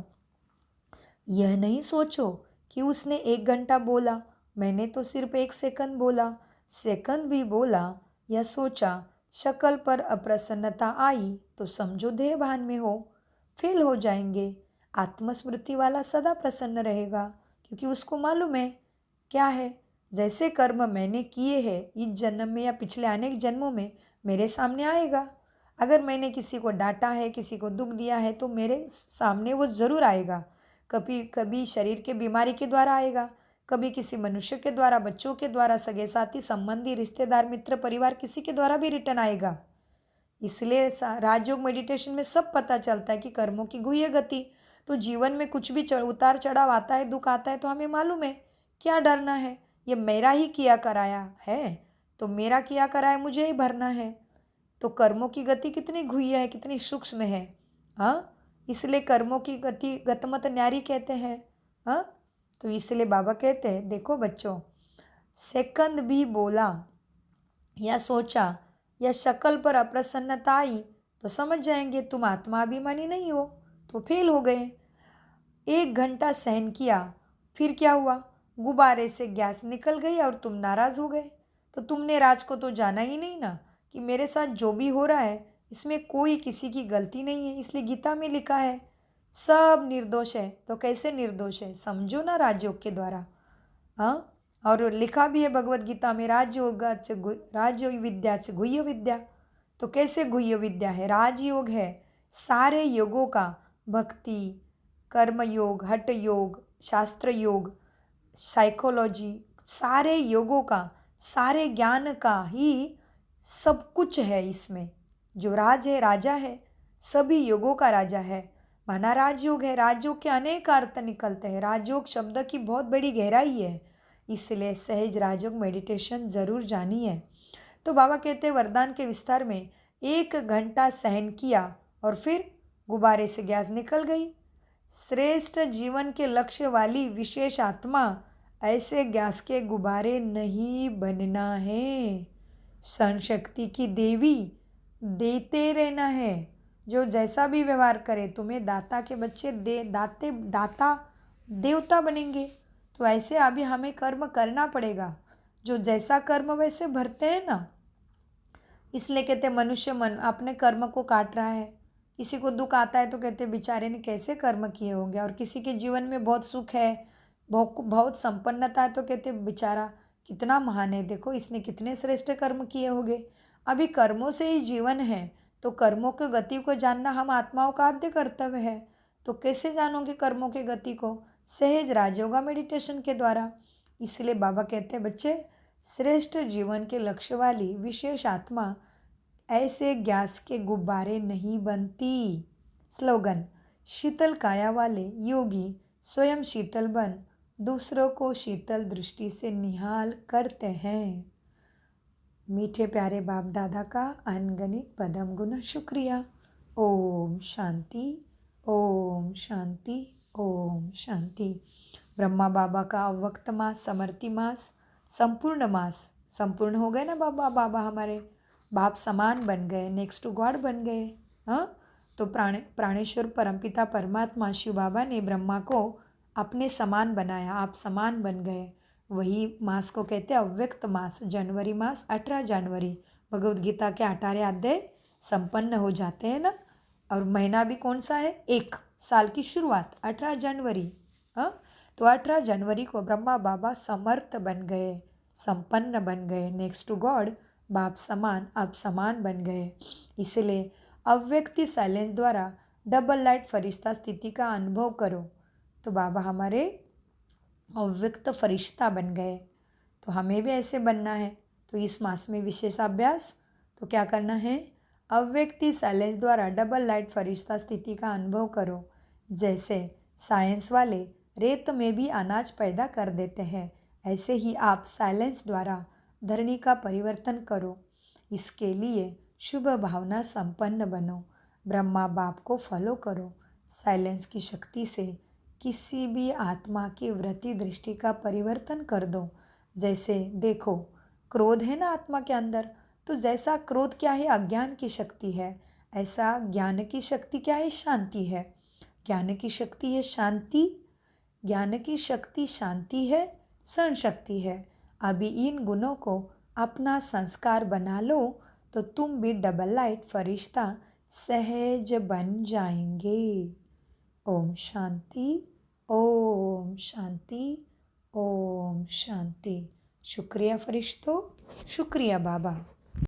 यह नहीं सोचो कि उसने 1 घंटा बोला, मैंने तो सिर्फ 1 सेकंड बोला। सेकंड भी बोला या सोचा, शक्ल पर अप्रसन्नता आई तो समझो देह भान में हो, फेल हो जाएंगे। आत्मस्मृति वाला सदा प्रसन्न रहेगा, क्योंकि उसको मालूम है क्या है, जैसे कर्म मैंने किए हैं इस जन्म में या पिछले अनेक जन्मों में मेरे सामने आएगा। अगर मैंने किसी को डांटा है, किसी को दुख दिया है, तो मेरे सामने वो ज़रूर आएगा। कभी कभी शरीर के बीमारी के द्वारा आएगा, कभी किसी मनुष्य के द्वारा, बच्चों के द्वारा, सगे साथी, संबंधी, रिश्तेदार, मित्र, परिवार, किसी के द्वारा भी रिटर्न आएगा। इसलिए राजयोग मेडिटेशन में सब पता चलता है कि कर्मों की गुह्य गति। तो जीवन में कुछ भी उतार चढ़ाव आता है, दुख आता है, तो हमें मालूम है क्या डरना है, ये मेरा ही किया कराया है, तो मेरा किया कराया मुझे ही भरना है। तो कर्मों की गति कितनी गुह्य है, कितनी सूक्ष्म है। हाँ, इसलिए कर्मों की गति गतमत न्यारी कहते हैं। हाँ, तो इसलिए बाबा कहते हैं, देखो बच्चों, सेकंड भी बोला या सोचा या शक्ल पर अप्रसन्नता आई तो समझ जाएंगे तुम आत्माभिमानी नहीं हो, तो फेल हो गए। 1 घंटा सहन किया, फिर क्या हुआ? गुब्बारे से गैस निकल गई और तुम नाराज़ हो गए। तो तुमने राज को तो जाना ही नहीं ना कि मेरे साथ जो भी हो रहा है इसमें कोई किसी की गलती नहीं है। इसलिए गीता में लिखा है सब निर्दोष है। तो कैसे निर्दोष है समझो ना, राजयोग के द्वारा। हाँ, और लिखा भी है भगवत गीता में, राजयोग विद्या च गुह्य विद्या। तो कैसे गुह्य विद्या है? राजयोग है सारे योगों का, भक्ति, कर्म योग, हठ योग, शास्त्र योग, साइकोलॉजी, सारे योगों का, सारे ज्ञान का ही सब कुछ है इसमें। जो राज है, राजा है, सभी योगों का राजा है। माना राजयोग है, राजयोग के अनेक अर्थ निकलते हैं। राजयोग शब्द की बहुत बड़ी गहराई है, इसलिए सहज राजयोग मेडिटेशन जरूर जानिए। तो बाबा कहते हैं वरदान के विस्तार में, 1 घंटा सहन किया और फिर गुब्बारे से गैस निकल गई। श्रेष्ठ जीवन के लक्ष्य वाली विशेष आत्मा ऐसे गैस के गुब्बारे नहीं बनना है। सहन शक्ति की देवी देते रहना है। जो जैसा भी व्यवहार करे, तुम्हें दाता के बच्चे दाता देवता बनेंगे। तो ऐसे अभी हमें कर्म करना पड़ेगा, जो जैसा कर्म वैसे भरते हैं ना। इसलिए कहते मनुष्य मन अपने कर्म को काट रहा है। किसी को दुख आता है तो कहते बेचारे ने कैसे कर्म किए होंगे, और किसी के जीवन में बहुत सुख है, बहुत संपन्नता है तो कहते बेचारा कितना महान है, देखो इसने कितने श्रेष्ठ कर्म किए होंगे। अभी कर्मों से ही जीवन है, तो कर्मों की गति को जानना हम आत्माओं का आद्य कर्तव्य है। तो कैसे जानोगे कर्मों की गति को? सहज राजयोगा मेडिटेशन के द्वारा। इसलिए बाबा कहते हैं बच्चे, श्रेष्ठ जीवन के लक्ष्य वाली विशेष आत्मा ऐसे गैस के गुब्बारे नहीं बनती। स्लोगन, शीतल काया वाले योगी स्वयं शीतल बन दूसरों को शीतल दृष्टि से निहाल करते हैं। मीठे प्यारे बाप दादा का अनगणित पदम गुना शुक्रिया। ओम शांति, ओम शांति, ओम शांति। ब्रह्मा बाबा का अव्यक्त मास, समर्ति मास, संपूर्ण मास संपूर्ण हो गए ना। बाबा हमारे बाप समान बन गए, नेक्स्ट टू गॉड बन गए। हाँ, तो प्राणेश्वर परमपिता परमात्मा शिव बाबा ने ब्रह्मा को अपने समान बनाया, आप समान बन गए। वही मास को कहते हैं अव्यक्त मास। जनवरी मास 18 जनवरी भगवद गीता के 18 अध्याय संपन्न हो जाते हैं ना। और महीना भी कौन सा है? एक साल की शुरुआत 18 जनवरी। हाँ, तो 18 जनवरी को ब्रह्मा बाबा समर्थ बन गए, संपन्न बन गए, नेक्स्ट टू गॉड, बाप समान, आप समान बन गए। इसलिए अव्यक्ति साइलेंस द्वारा डबल लाइट फरिश्ता स्थिति का अनुभव करो। तो बाबा हमारे अव्यक्त फरिश्ता बन गए, तो हमें भी ऐसे बनना है। तो इस मास में विशेष अभ्यास, तो क्या करना है? अव्यक्ति साइलेंस द्वारा डबल लाइट फरिश्ता स्थिति का अनुभव करो। जैसे साइंस वाले रेत में भी अनाज पैदा कर देते हैं, ऐसे ही आप साइलेंस द्वारा धरणी का परिवर्तन करो। इसके लिए शुभ भावना संपन्न बनो, ब्रह्मा बाप को फॉलो करो। साइलेंस की शक्ति से किसी भी आत्मा की वृत्ति दृष्टि का परिवर्तन कर दो। जैसे देखो, क्रोध है ना आत्मा के अंदर, तो जैसा क्रोध क्या है? अज्ञान की शक्ति है, ऐसा ज्ञान की शक्ति क्या है? शांति है। ज्ञान की शक्ति है शांति, ज्ञान की शक्ति शांति है, सहन शक्ति है। अभी इन गुणों को अपना संस्कार बना लो, तो तुम भी डबल लाइट फरिश्ता सहज बन जाएंगे। ओम शांति, ओम शांति, ओम शांति। शुक्रिया फरिश्तों, शुक्रिया बाबा।